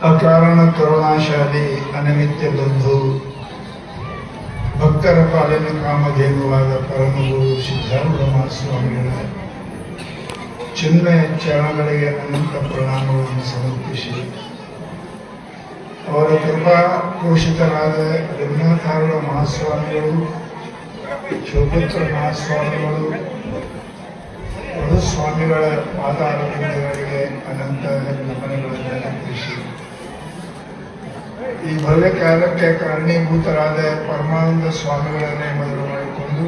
ಅಕಾರಣ ಕರುಣಾಶಾಲಿ ಅನಮಿತ್ಯ ಬಂಧು ಭಕ್ತರ ಪಾಲಿನ ಕಾಮಧೇನುವಾದ ಪರಮಗುರು ಸಿದ್ಧಾರೂಢ ಮಹಾಸ್ವಾಮಿಗಳ ಚಿನ್ಮಯ ಚರಣಗಳಿಗೆ ಅನಂತ ಪ್ರಣಾಮಗಳನ್ನು ಸಮರ್ಪಿಸಿ ಅವರ ಕೃಪಾ ಪೋಷಿತರಾದ ರಘುನಾಥಾರೂಢ ಮಹಾಸ್ವಾಮಿಗಳು, ಶಿವಪುತ್ರ ಮಹಾಸ್ವಾಮಿಗಳು, ಮಧುಸ್ವಾಮಿಗಳ ಪಾದಾರವಿಂದಗಳಿಗೆ ಅನಂತ ನಮನಗಳನ್ನು ಅರ್ಪಿಸಿ ಈ ಭವ್ಯ ಕಾರ್ಯಕ್ಕೆ ಕಾರಣೀಭೂತರಾದ ಪರಮಾನಂದ ಸ್ವಾಮಿಗಳನ್ನೇ ಮೊದಲು ಮಾಡಿಕೊಂಡು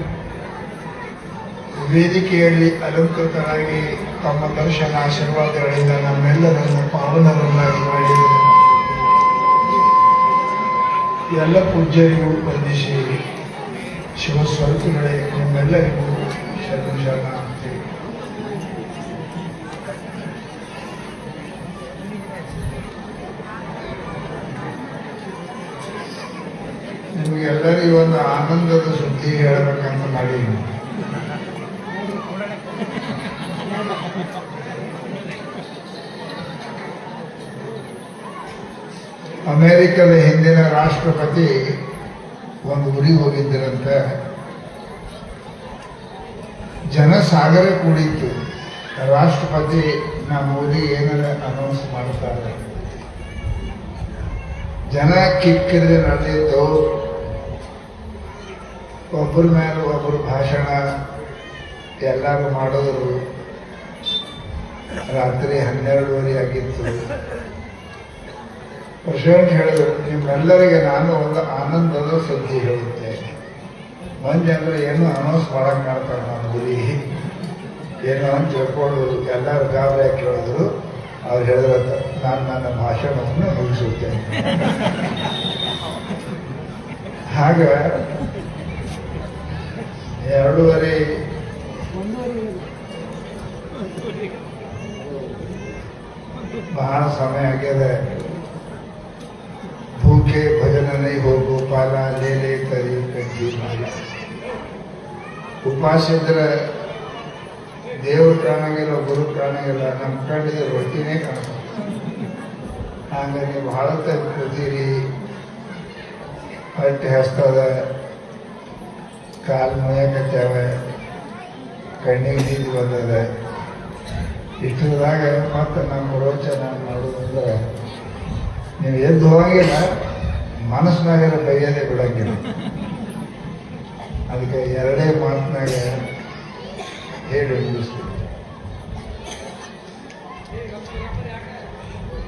ವೇದಿಕೆಯಲ್ಲಿ ಅಲಂಕೃತರಾಗಿ ತಮ್ಮ ದರ್ಶನ ಆಶೀರ್ವಾದಗಳಿಂದ ನಮ್ಮೆಲ್ಲರನ್ನು ಪಾವನರನ್ನಾಗಿ ಮಾಡಿದರು. ಎಲ್ಲ ಪೂಜ್ಯರಿಗೂ ವಂದಿಸಿ ಶಿವಸ್ವರೂಪಗಳೇ ನಿಮ್ಮೆಲ್ಲರಿಗೂ ಶರಣಾರ್ಥಿ. ನಿಮಗೆಲ್ಲರಿಗೂ ಒಂದು ಆನಂದದ ಸುದ್ದಿ ಹೇಳಬೇಕಂತ ಮಾಡೀನಿ. ಅಮೆರಿಕದ ಹಿಂದಿನ ರಾಷ್ಟ್ರಪತಿ ಒಂದು ಊರಿಗೆ ಹೋಗಿದ್ದರಂತೆ. ಜನಸಾಗರ ಕೂಡಿತ್ತು. ರಾಷ್ಟ್ರಪತಿ ನಮ್ಮ ಊರಿಗೆ ಏನಾರ ಅನೌನ್ಸ್ ಮಾಡ್ತಾರೆ. ಜನ ಕಿಕ್ಕಿರಿದು ನಡೆದಿದ್ದು. ಒಬ್ಬರ ಮೇಲೆ ಒಬ್ಬರು ಭಾಷಣ ಎಲ್ಲರೂ ಮಾಡೋರು. ರಾತ್ರಿ 12:30 ಆಗಿತ್ತು. ಪ್ರೆಸಿಡೆಂಟ್ ಹೇಳಿದ್ರು, ನಿಮ್ಮೆಲ್ಲರಿಗೆ ನಾನು ಒಂದು ಆನಂದದ ಸುದ್ದಿ ಹೇಳುತ್ತೇನೆ. ಮಂದಿ ಅಂದ್ರೆ ಏನು ಅನೌನ್ಸ್ ಮಾಡಕ್ ಮಾಡ್ತಾರೆ ನಮ್ಮ ಗುರಿ ಏನು ಅಂತ ತಿಳ್ಕೊಂಡು ಎಲ್ಲರೂ ಗಾಬರಿ ಕೇಳಿದ್ರು. ಅವ್ರು ಹೇಳಿದ್ರ, ನಾನು ನನ್ನ ಭಾಷಣವನ್ನು ಮುಗಿಸುತ್ತೇನೆ. ಹಾಗ 2:30 ಬಹಳ ಸಮಯ ಆಗಿದೆ. ಭೂಖೆ ಭಜನ ನೈ ಹೋ ಗೋಪಾಲ ಲೇಲೆ ಕರಿ ಕಂಜಿ ಮಾಲ. ಉಪವಾಸ ಇದ್ರೆ ದೇವ್ರ ಕಾಣಂಗಿಲ್ಲ, ಗುರು ಕಾಣಂಗಿಲ್ಲ, ನಮ್ಮ ಕಣ್ಣಿಗೆ ರೊಟ್ಟಿನೇ ಕಾಣ್ತದೆ. ಹಾಗಾಗಿ ಬಹಳ ತಪ್ಪು ಕೂತೀರಿ, ಹೊಟ್ಟೆ ಹಸ್ತದ, ಕಾಲು ನೋಯಕತ್ಯಾವ, ಕಣ್ಣಿಗೆ ನೀರು ಬಂದದ. ಇಷ್ಟದಾಗ ಮತ್ತೆ ನಮ್ಮ ರೋಚನ ಮಾಡೋದಂದ್ರೆ ನೀವು ಎದ್ದು ಹೋಗಂಗಿಲ್ಲ, ಮನಸ್ಸಿನಾಗೆಲ್ಲ ಬೈಯದೇ ಬಿಡಂಗಿಲ್ಲ. ಅದಕ್ಕೆ 2 ಮಾತಿನಾಗ ಹೇಳಿ ಮುಗಿಸ್ತೀವಿ.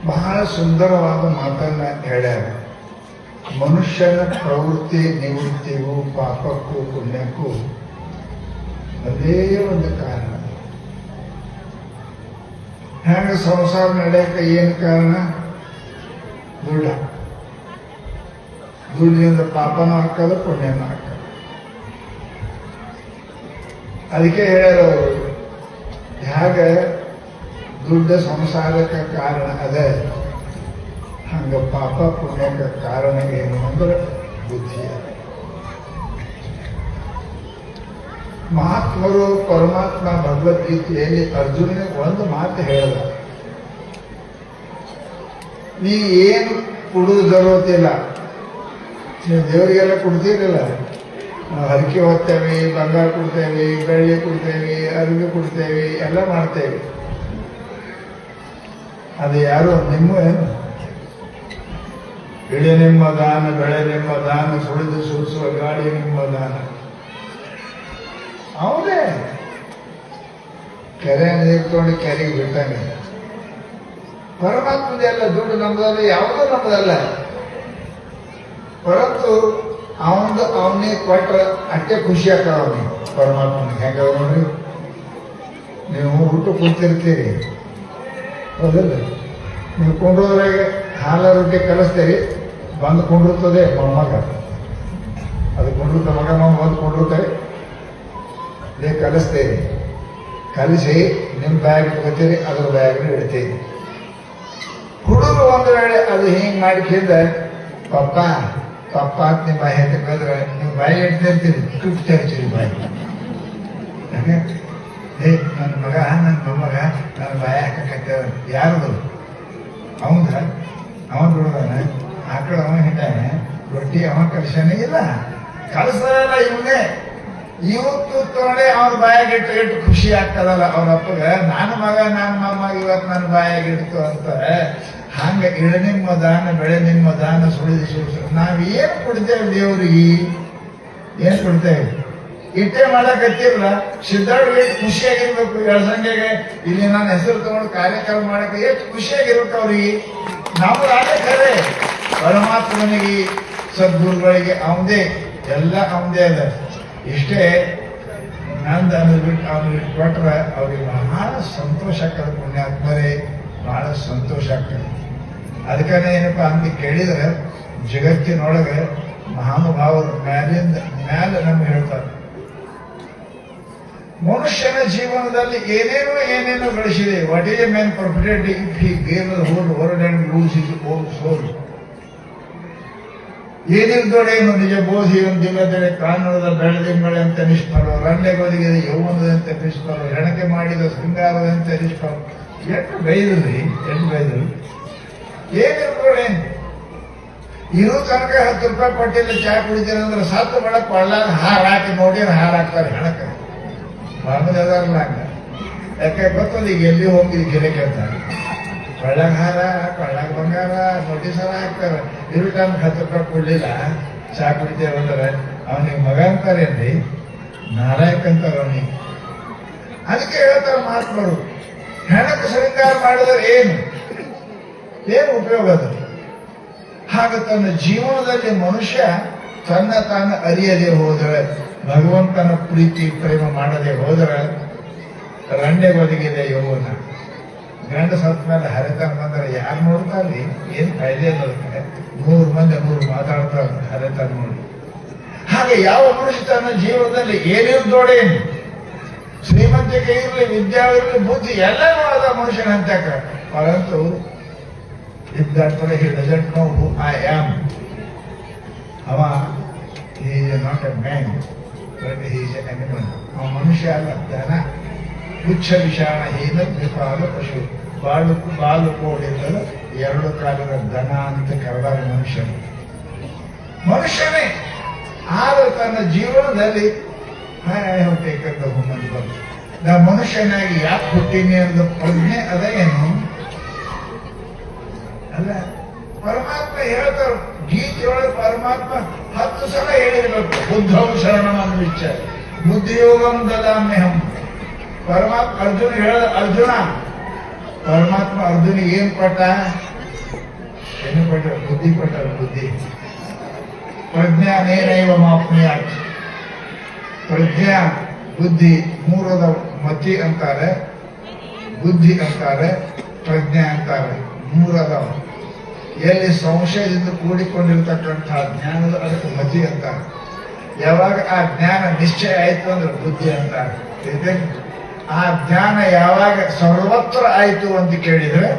ಬಹಳ ಸುಂದರವಾದ ಮಾತನ್ನ ಹೇಳ್ಯಾರ. ಮನುಷ್ಯನ ಪ್ರವೃತ್ತಿ ನಿವೃತ್ತಿಗೂ ಪಾಪಕ್ಕೂ ಪುಣ್ಯಕ್ಕೂ ಅದೇ ಒಂದು ಕಾರಣ. ಹೆಂಗ ಸಂಸಾರ ನಡೆಯಕ್ಕೆ ಏನು ಕಾರಣ? ದುಡ್ಡಿನಿಂದ ಪಾಪನೂ ಹಾಕೋದು, ಪುಣ್ಯನೂ ಹಾಕೋದು. ಅದಕ್ಕೆ ಹೇಳ್ಯಾರವರು, ಹೇಗೆ ದುಡ್ಡು ಸಂಸಾರಕ್ಕೆ ಕಾರಣ ಅದೇ, ಹಂಗ ಪಾಪ ಪುಣ್ಯಕ್ಕೆ ಕಾರಣ ಏನು ಅಂದ್ರೆ ಬುದ್ಧಿ. ಮಹಾತ್ಮರು ಪರಮಾತ್ಮ ಭಗವದ್ಗೀತೆಯಲ್ಲಿ ಅರ್ಜುನಿಗೆ ಒಂದು ಮಾತು ಹೇಳ್ದ, ನೀ ಏನು ಕುಡಿದು ಜರುತ್ತಿಲ್ಲ. ನೀವು ದೇವರಿಗೆಲ್ಲ ಕೊಡ್ತೀರಲ್ಲ, ಹರಕೆ ಹೊತ್ತೇವೆ, ಬಂಗಾರ ಕೊಡ್ತೇವೆ, ಬೆಳ್ಳಿ ಕೊಡ್ತೇವೆ, ಅರಿವಿ ಕೊಡ್ತೇವೆ, ಎಲ್ಲ ಮಾಡ್ತೇವೆ. ಅದು ಯಾರು ನಿಮ್ಮ ಏನು? ಇಳಿ ನಿಮ್ಮ ದಾನ, ಬೆಳೆ ನಿಮ್ಮ ದಾನ, ಸುಳಿದು ಸುರಿಸುವ ಗಾಳಿ ನಿಮ್ಮ ದಾನ. ಅವನೇ ಕೆರೆ ನೀರು ತೊಗೊಂಡು ಕೆರೆಗೆ ಬಿಟ್ಟಾನೆ. ಪರಮಾತ್ಮದೆಲ್ಲ ದುಡ್ಡು ನಮ್ಮದಲ್ಲ, ಯಾವುದೂ ನಮ್ಮದಲ್ಲ. ಪರಂತು ಅವನೇ ಕೊಟ್ರೆ ಅಷ್ಟೇ ಖುಷಿ ಆಗ್ತದ ಅವನಿಗೆ. ಪರಮಾತ್ಮನಿಗೆ ಹೆಂಗ ನೋಡ್ರಿ, ನೀವು ಊಟ ಕೂತಿರ್ತೀರಿ ಹೌದಲ್ಲ, ನೀವು ಕೊಂಡ್ರೋದ್ರಾಗೆ ಹಾಲ ರೊಟ್ಟಿ ಕಲಿಸ್ತೀರಿ, ಬಂದು ಕೊಂಡಿರ್ತದೆ ಮೊಮ್ಮಗ. ಅದು ಕೊಂಡಿರ್ತ ಮಗ ಬಂದು ಕೊಂಡಿರ್ತಾರೆ, ನೀವು ಕಲಿಸ್ತೀರಿ. ಕಲಿಸಿ ನಿಮ್ಮ ಬ್ಯಾಗ್ ತಗೋತೀರಿ, ಅದ್ರ ಬ್ಯಾಗ್ನ ಇಡ್ತೀರಿ. ಹುಡುಗರು ಒಂದು ವೇಳೆ ಅದು ಹಿಂಗೆ ಮಾಡಿಕಿಂದ ಪಪ್ಪ ಪಪ್ಪ ಅಂತ ನಿಮ್ಮ ಬಾಯಿ ಹೇಳ್ತಿದ್ರೆ ನೀವು ಬಾಯಿ ಇಡ್ತಿರ್ತೀರಿ, ತುಪ್ಪ ತರ್ತೀರಿ ಬಾಯಿ. ಹೇ ನನ್ನ ಮಗ ನನ್ನ ಮೊಮ್ಮಗ ನನ್ನ ಬಾಯ ಹಾಕಕ್ಕೆ ಯಾರದು ಅವಂದ ಅವ ದುಡ್ದಾನ ಆಕಳ ಅವ ಹಿಟ್ಟಾನೆ ರೊಟ್ಟಿ ಅವ ಕಲ್ಸನೇ ಇಲ್ಲ ಕಲ್ಸಲ್ಲ ಇವನೇ ಇವತ್ತು ತೊಗೊಂಡೆ ಅವ್ರ ಬಾಯಾಗ ಇಟ್ಟು ಖುಷಿ ಆಗ್ತದಲ್ಲ ಅವ್ರ ಅಪ್ಪಗ ನನ್ನ ಮಗ ನನ್ನ ಮೊಮ್ಮಗ ಇವತ್ತು ನನ್ನ ಬಾಯಾಗ ಇಡ್ತು ಅಂತ ಹಂಗ ಇಡ ನಿಮ್ಮ ದಾನ ಬೆಳೆ ನಿಮ್ಮ ದಾನ ಸುಳಿದು ನಾವೇನು ಕೊಡ್ತೇವೆ ದೇವ್ರಿಗೆ ಏನ್ ಕೊಡ್ತೇವೆ ಇಟ್ಟೆ ಮಾಡಕತ್ತಿರಲ್ಲ ಸಿದ್ಧಾರ್ಥ ಖುಷಿಯಾಗಿರ್ಬೇಕು ಎಳ್ಸಂಗೆಗೆ ಇಲ್ಲಿ ನಾನು ಹೆಸರು ತಗೊಂಡು ಕಾರ್ಯಕ್ರಮ ಮಾಡಕ್ಕೆ ಎಷ್ಟು ಖುಷಿಯಾಗಿರ್ಬೇಕು ಅವ್ರಿಗೆ ನಾವು ಅದೇ ಖರೆ ಪರಮಾತ್ಮನಿಗೆ ಸದ್ಗುರುಗಳಿಗೆ ಅವನದೇ ಎಲ್ಲ ಅವನದೇ ಅದ ಇಷ್ಟೇ ನಂದು ಅಂದ್ಬಿಟ್ಟು ಅವ್ನಿಗೆ ಕೊಟ್ರೆ ಅವ್ರಿಗೆ ಬಹಳ ಸಂತೋಷ ಆಗ್ತದೆ ಪುಣ್ಯಾತ್ಮರೇ ಬಹಳ ಸಂತೋಷ ಆಗ್ತದೆ ಅದಕ್ಕೆ ಏನಪ್ಪಾ ಅಂತ ಕೇಳಿದ್ರೆ ಜಗತ್ತಿನೊಳಗೆ ಮಹಾನುಭಾವರು ಮ್ಯಾಲ ನಮ್ಗೆ ಹೇಳ್ತಾರೆ ಮನುಷ್ಯನ ಜೀವನದಲ್ಲಿ ಏನೇನೋ ಗಳಿಸಿದೆ what is a man perfected if he gave the whole world and lose his own soul ಏನಿರ್ದೊಡೇನು ನಿಜ ಬೋಧಿ ಒಂದಿಲ್ಲದೆ ಕಾನೂನದ ಬೆಳೆದಿಂಗಳೆ ಅಂತ ನಿಷ್ಫಲೋ ರಂಡೆಗೊದಗಿದ ಯೌವನದಂತೆ ನಿಷ್ಫಲೋ ಹೆಣಕೆ ಮಾಡಿದ ಶೃಂಗಾರದಂತೆ ನಿಷ್ಫಲ ಎಷ್ಟು ಬೈದ್ರಿ ಏನಿರ್ದೊಡೇನು ಇರೋ ತನಕ 10 ರೂಪಾಯಿ ಕೊಟ್ಟಿಲ್ಲ ಚಾ ಕುಡಿತೀರ ಅಂದ್ರೆ ಸತ್ತು ಬೆಳಕ್ ಕೊಳ್ಳಾಗ ಹಾರ ಹಾಕಿ ನೋಡಿ ಹಾರ ಹಾಕ್ತಾರೆ ಹೆಣಕ ಮಾಮೂಲಿದಾರಲ್ಲ ಹಂಗ ಯಾಕೆ ಗೊತ್ತದ ಈಗ ಎಲ್ಲಿ ಹೋಗಿ ಗಿರೆ ಕೇಳ್ತಾರೆ ಕೊಳ್ಳಾಗ ಹಾರ ಕೊಳ್ಳಾಗ ಬಂಗಾರ ನೋಟಿಸ್ ಹಾರ ಹಾಕ್ತಾರೆ ಇರೋ ಟೈಮ್ 10 ರೂಪಾಯಿ ಕೊಡ್ಲಿಲ್ಲ ಚಾ ಕುಡಿತೇವೆ ಅಂದ್ರೆ ಅವನಿಗೆ ಮಗ ಅಂತಾರೇನ್ರಿ ನಾರಾಯಕ್ ಅಂತಾರ ಅವನಿಗೆ ಅದಕ್ಕೆ ಹೇಳ್ತಾರೆ ಮಾತುಗಳು ಹೆಣಕ ಶೃಂಗಾರ ಮಾಡಿದ್ರೆ ಏನು ಉಪಯೋಗ ಅದು ಹಾಗ ತನ್ನ ಜೀವನದಲ್ಲಿ ಮನುಷ್ಯ ತನ್ನ ತಾನು ಅರಿಯದೆ ಹೋದರೆ ಭಗವಂತನ ಪ್ರೀತಿ ಪ್ರೇಮ ಮಾಡದೆ ಹೋದರೆ ರಂಡೆಗೊದಗಿದೆ ಯೌವನ ಗಂಡ ಸತ್ತ ಮೇಲೆ ಹರೆತನ ಬಂದರೆ ಯಾರು ನೋಡ್ತಾರ್ರಿ ಏನ್ ಫಾಯ್ದೆ ಅನ್ನೋದಕ್ಕೆ 100 ಮಂದಿ 100 ಮಾತಾಡ್ತಾರೆ ಹರೆತನ ನೋಡಿ ಹಾಗೆ ಯಾವ ಮನುಷ್ಯ ತನ್ನ ಜೀವನದಲ್ಲಿ ಏನಿರ್ದೋಡೇನು ಶ್ರೀಮಂತಿಕೆ ಇರಲಿ ವಿದ್ಯಾ ಇರಲಿ ಬುದ್ಧಿ ಎಲ್ಲರೂ ಆದ ಮನುಷ್ಯನಂತಕ ಪರಂತು if that fellow he doesn't know who I am, he is not a man, but he is an animal. ಮನುಷ್ಯ ಅಲ್ಲ ದನ ಹುಚ್ಚ ವಿಷಾಣ ಹೀನ ದ್ವಿಪಾದ ಪಶು ಬಾಲು ಕೋಡಿಲ್ಲದ 2 ಕಾಲದ ದನ ಅಂತ ಕರೆದಾರ ಮನುಷ್ಯನೇ ಆದ್ರೆ ತನ್ನ ಜೀವನದಲ್ಲಿ ಟೇಕರ್ ದ ಹುಮನ್ ಬರ್ತ್ ನಾ ಮನುಷ್ಯನಾಗಿ ಯಾಕೆ ಹುಟ್ಟಿನಿ ಅನ್ನೋ ಪ್ರಜ್ಞೆ ಅದ ಏನು ಅಲ್ಲ ಪರಮಾತ್ಮ ಹೇಳ್ತಾರೆ ಗೀತೆಯೊಳಗೆ ಪರಮಾತ್ಮ 10 ಸಲ ಹೇಳಿರ್ಬೇಕು ಬುದ್ಧವು ಶರಣಮನ್ನು ವಿಚಾರ ಬುದ್ಧಿಯೋಗಂ ದದಾಮ್ಯಹಂ ಪರಮಾತ್ಮ ಅರ್ಜುನ ಹೇಳ ಅರ್ಜುನ ಪರಮಾತ್ಮ ಅರ್ಜುನಿಗೆ ಏನು ಕೊಟ್ಟ ಬುದ್ಧಿ ಕೊಟ್ಟ ಬುದ್ಧಿ ಪ್ರಜ್ಞಾನೇನೈವ ಮಾಪ್ನುಯಾತ್ ಪ್ರಜ್ಞಾ ಬುದ್ಧಿ 3 ಮತಿ ಅಂತಾರೆ ಬುದ್ಧಿ ಅಂತಾರೆ ಪ್ರಜ್ಞೆ ಅಂತಾರೆ 3 ಅದಾವ ಎಲ್ಲಿ ಸಂಶಯದಿಂದ ಕೂಡಿಕೊಂಡಿರ್ತಕ್ಕಂಥ ಜ್ಞಾನದ ಅದಕ್ಕೆ ಮತಿ ಅಂತಾರೆ ಯಾವಾಗ ಆ ಜ್ಞಾನ ನಿಶ್ಚಯ ಆಯ್ತು ಅಂದ್ರೆ ಬುದ್ಧಿ ಅಂತಾರೆ ಆ ಜ್ಞಾನ ಯಾವಾಗ ಸರ್ವತ್ರ ಆಯ್ತು ಅಂತ ಕೇಳಿದ್ರೆ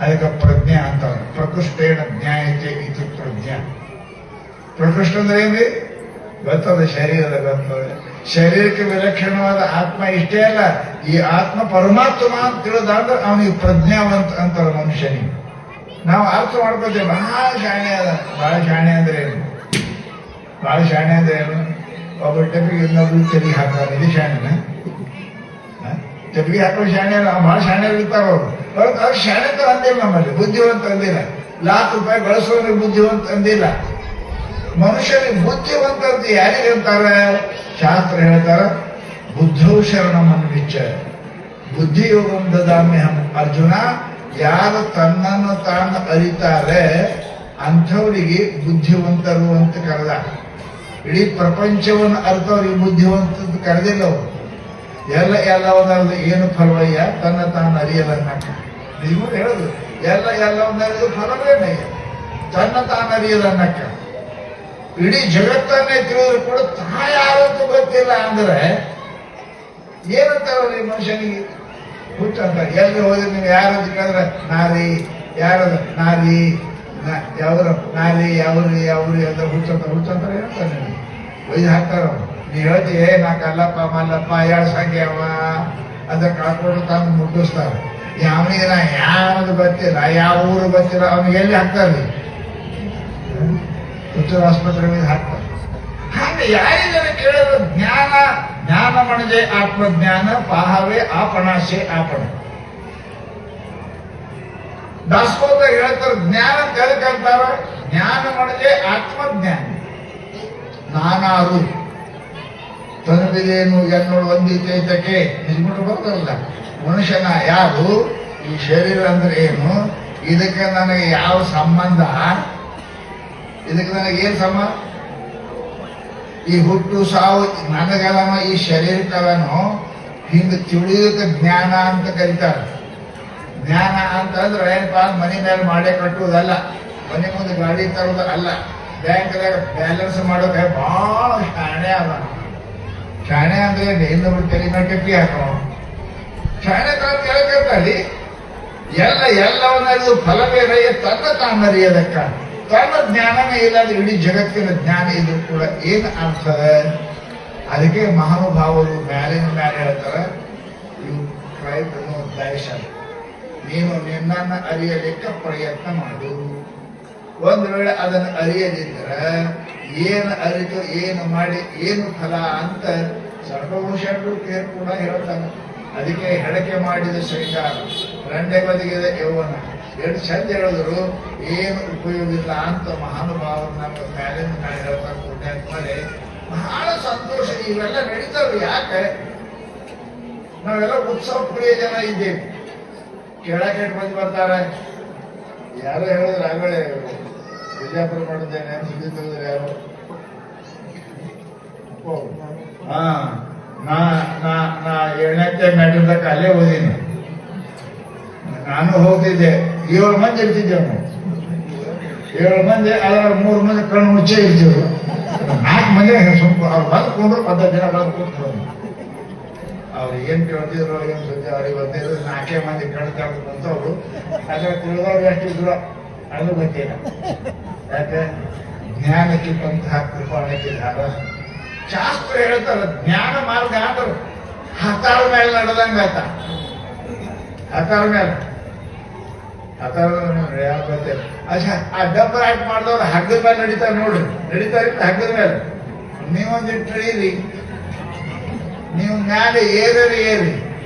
ಅದಕ್ಕೆ ಪ್ರಜ್ಞೆ ಅಂತಾರೆ ಪ್ರಕೃಷ್ಟೇನ ಜ್ಞಾಯತೆ ಇದು ಪ್ರಜ್ಞಾ ಪ್ರಕೃಷ್ಟ ಅಂದ್ರೆ ಏನ್ರಿ ಗೊತ್ತದ ಶರೀರದ ಗೊತ್ತದ ಶರೀರಕ್ಕೆ ವಿಲಕ್ಷಣವಾದ ಆತ್ಮ ಇಷ್ಟೇ ಅಲ್ಲ ಈ ಆತ್ಮ ಪರಮಾತ್ಮ ಅಂತ ತಿಳಿದಾದ್ರೆ ಅವನಿಗೆ ಪ್ರಜ್ಞಾವಂತ ಅಂತಾರೆ ಮನುಷ್ಯನಿಗೆ ನಾವು ಅರ್ಥ ಮಾಡ್ಕೋತೇವೆ ಬಹಳ ಶಾಣೆ ಅಂದ್ರೆ ಏನು ಬಹಳ ಶಾಣೆ ಅಂದ್ರೆ ಏನು ಒಬ್ಬ ಟೆಪಿಗೆ ಇನ್ನೊಬ್ರು ತೆರಿಗೆ ಹಾಕ್ತಾರೆ ಇದು ಶಾಣೆನ ತೆರಿಗೆ ಹಾಕೋ ಶಾಣೆ ಅಲ್ಲ ಬಹಳ ಶಾಣೆ ಇರ್ತಾರ ಅವ್ರು ಶಾಣೆ ತರ ಅಂದಿಲ್ಲ ನಮ್ಮಲ್ಲಿ ಬುದ್ಧಿವಂತ ಅಂದಿಲ್ಲ ₹1,00,000 ಗಳಿಸೋರಿಗೆ ಬುದ್ಧಿವಂತ ಅಂದಿಲ್ಲ ಮನುಷ್ಯನಿಗೆ ಬುದ್ಧಿವಂತ ಅಂತ ಯಾರಿಗೆ ಅಂತಾರೆ ಶಾಸ್ತ್ರ ಹೇಳ್ತಾರ ಬುದ್ಧೌ ಶರಣಮನ್ನು ವಿಚಾರ ಬುದ್ಧಿಯೋಗಂ ದದಾಮ್ಯಹಂ ಅರ್ಜುನ ಯಾರು ತನ್ನನ್ನು ತಾನು ಅರಿತಾರೆ ಅಂಥವರಿಗೆ ಬುದ್ಧಿವಂತರು ಅಂತ ಕರೆದ ಇಡೀ ಪ್ರಪಂಚವನ್ನು ಅರ್ಥವ್ರಿಗೆ ಬುದ್ಧಿವಂತ ಕರೆದಿಲ್ಲ ಅವರು ಎಲ್ಲವನ್ನದು ಏನು ಫಲವಯ್ಯ ತನ್ನ ತಾನು ಅರಿಯದನ್ನಕ್ಕ ನೀವು ಹೇಳುದು ಎಲ್ಲವನ್ನರಿದು ಫಲವೇನಯ್ಯ ತನ್ನ ತಾನು ಅರಿಯದನ್ನಕ್ಕ ಇಡೀ ಜಗತ್ತನ್ನೇ ತಿಳಿದ್ರು ಕೂಡ ಯಾರಂತೂ ಗೊತ್ತಿಲ್ಲ ಅಂದ್ರೆ ಏನಂತಾರ ಈ ಮನುಷ್ಯನಿಗೆ ಹುಚ್ಚಂತ ಎಲ್ಲಿ ಹೋದ್ರೆ ನೀವು ಯಾರಂತ ಕೇಳಿದ್ರೆ ನಾರಿ ಯಾರದ ನಾರಿ ಯಾವ್ರ ನಾರಿ ಯಾವ್ರಿ ಅಂತ ಹುಚ್ಚಂತಾರೆ ಹೇಳ್ತಾರೆ ನಿಮಗೆ ಒಯ್ದು ಹಾಕ್ತಾರ ನೀವು ಹೇಳ್ತೀವಿ ನಾ ಕಲ್ಲಪ್ಪ ಮಲ್ಲಪ್ಪ 2 ಸಂಖ್ಯೆ ಅವ ಅದಕ್ಕೆ ಹಾಕೊಂಡು ತಂದು ಮುಟ್ಟಿಸ್ತಾರೆ. ಅವನಿಗೆ ಯಾವುದು ಗೊತ್ತಿಲ್ಲ, ಯಾವ ಊರು ಗೊತ್ತಿಲ್ಲ, ಅವನಿಗೆ ಎಲ್ಲಿ ಹಾಕ್ತಾರೆ? ಹುಚ್ಚರ ಆಸ್ಪತ್ರೆ ಮೇಲೆ ಹಾಕ್ತಾರೆ. ಹಾಗೆ ಯಾರಿಗಾರ ಕೇಳಿದ್ರು ಜ್ಞಾನ ಜ್ಞಾನ ಮಣಜೆ ಆತ್ಮಜ್ಞಾನ ಪಾಹವೇ ಆಪಣಾಶೆ ಆಪಣ. ದಾಸೋದಾಗ ಹೇಳ್ತಾರೆ ಜ್ಞಾನ ಕಲ್ಕಂತಾರ, ಜ್ಞಾನ ಮಣಜೆ ಆತ್ಮಜ್ಞಾನ. ನಾನಾರು ತನದಿದೇನು ಎನ್ನೋಳು ಒಂದಿತೈತಕ್ಕೆ ನಿಜ್ಬಿಟ್ಟು ಬರ್ತಾರಲ್ಲ, ಮನುಷ್ಯನ ಯಾರು, ಈ ಶರೀರ ಅಂದ್ರೆ ಏನು, ಇದಕ್ಕೆ ನನಗೆ ಯಾವ ಸಂಬಂಧ, ಇದಕ್ಕೆ ನನಗೆ ಏನ್ ಸಂಬಂಧ, ಈ ಹುಟ್ಟು ಸಾವು ನನಗಲನೋ ಈ ಶರೀರಕ್ಕಲನೋ ಹಿಂಗೆ ತಿಳಿಯೋಕೆ ಜ್ಞಾನ ಅಂತ ಕರೀತಾರೆ. ಜ್ಞಾನ ಅಂತಂದ್ರೆ ಏನಪ್ಪಾ, ಮನೆ ಮೇಲೆ ಮಾಡೇ ಕಟ್ಟುವುದಲ್ಲ, ಮನೆ ಮುಂದೆ ಗಾಡಿ ತರೋದು ಅಲ್ಲ, ಬ್ಯಾಂಕ್ದಾಗ ಬ್ಯಾಲೆನ್ಸ್ ಮಾಡೋಕೆ ಬಹಳ ಶಾಣೆ ಅದ. ಶಾಣೆ ಅಂದ್ರೆ ಇನ್ನೊಬ್ರು ತಲೆ ಮೇಲೆ ಕಟ್ಟಿ ಹಾಕೋ ಶಾಣೆ ತರ ಕೇಳ್ಕಂತಲ್ಲಿ ಎಲ್ಲವನ್ನರಿದು ಫಲವೇ ತನ್ನ ತಾನರಿಯದಕ್ಕ ತನ್ನ ಜ್ಞಾನನೇ ಇಲ್ಲದ ಇಡೀ ಜಗತ್ತಿನ ಜ್ಞಾನ ಇದು ಕೂಡ ಏನು ಅರ್ಥ. ಅದಕ್ಕೆ ಮಹಾನುಭಾವರು ಮ್ಯಾಲಿನ ಮ್ಯಾಲೆ ಹೇಳ್ತಾರೆ, ಯು ಟ್ರೈ ಟು ನೋ ಥೈಸೆಲ್ಫ್. ನೀನು ನಿನ್ನನ್ನು ಅರಿಯಲಿಕ್ಕೆ ಪ್ರಯತ್ನ ಮಾಡು. ಒಂದು ವೇಳೆ ಅದನ್ನು ಅರಿಯದಿದ್ದರೆ ಏನು ಅರಿತು ಏನು ಮಾಡಿ ಏನು ಫಲ ಅಂತ ಸರ್ವಭೂಷಣರು ಕೇರ್ ಕೂಡ ಹೇಳ್ತಾನೆ. ಅದಕ್ಕೆ ಹೆಡಕೆ ಮಾಡಿದ ಶೃಂಗಾರ, ರಂಡೆ ಬದಿಗಿದ ಯೌವನ, ಎರಡು ಚಂದ ಹೇಳಿದ್ರು ಏನು ಉಪಯೋಗ ಇಲ್ಲ ಅಂತ ಮಹಾನುಭಾವರು ನಮ್ಮ ಮ್ಯಾಲಿನ ಮೇಲೆ ಹೇಳ್ತಾರೆ. ಪುಣ್ಯಾತ್ಮರೇ ಬಹಳ ಸಂತೋಷ. ಇವೆಲ್ಲ ನಡೀತಾವೆ. ಯಾಕೆ ನಾವೆಲ್ಲ ಉತ್ಸವ ಪ್ರಿಯ ಜನ ಇದ್ದೇವೆ. ಕೇಳಕ್ಕೆ ಬಂದು ಬರ್ತಾರೆ. ಯಾರೋ ಹೇಳಿದ್ರು ಆಗಲೇ ಬಿಜಾಪುರ ಮಾಡಿದ್ದೇನೆ ಸುದ್ದಿ ತೆಗೆದ್ರೆ ಯಾರು, ನಾ 7ನೇ ಮ್ಯಾಟ್ರಿಕ್ ಅಲ್ಲೇ ಓದೀನಿ. ನಾನು ಹೋಗ್ತಿದ್ದೆ, 7 ಮಂದಿ ಇರ್ತಿದ್ದೆವು. 7 ಮಂದಿ, ಅದರ 3 ಮಂದಿ ಕಣ್ಣು ಮುಚ್ಚೆ ಇರ್ತಿದ್ರು. 4 ಮಂದಿ ಸುಮ್ಮ ಅವ್ರು ಬಂದ್ಕೊಂಡ್ರು 10 ಜನ ಬಂದು ಕೂತ್ಕೊಂಡು ಅವ್ರು ಏನ್ ಕೇಳ್ತಿದ್ರು ಏನ್ ಸುದ್ದಿ ಅವ್ರಿಗೆ ಗೊತ್ತಿದ್ರು. 4 ಮಂದಿ ಕಣ್ಣು ತೆಗೆದು ಬಂತವ್ರು. ಅದ್ರ ತಿಳಿದವ್ರು ಎಷ್ಟಿದ್ರು ಅದು ಗೊತ್ತಿಲ್ಲ. ಯಾಕೆ ಜ್ಞಾನಕ್ಕೆ ಬಂತಹ ಕೃಪಾಣಕ್ಕೆ ಧಾರ. ಶಾಸ್ತ್ರ ಹೇಳ್ತಾರ ಜ್ಞಾನ ಮಾರ್ಗ ಆದ್ರು ಹತ್ತಾಳ ಮೇಲೆ ನಡೆದಂಗಾತ. ಹತ್ತಾಳ ಮೇಲೆ ಯಾರು ಗೊತ್ತಿಲ್ಲ. ಅಚ್ಚಾ ಆ ಡಬ್ಬರ್ ಆಕ್ಟ್ ಮಾಡಿದವ್ರು ಹಗ್ಗದ ಮೇಲೆ ನಡೀತಾರೆ ನೋಡ್ರಿ, ನಡೀತಾರೆ ಹಗ್ಗದ ಮೇಲೆ. ನೀವೊಂದಿಟ್ಟು ಇಳಿರಿ, ನೀವು ಮ್ಯಾಲೆ ಏರಿ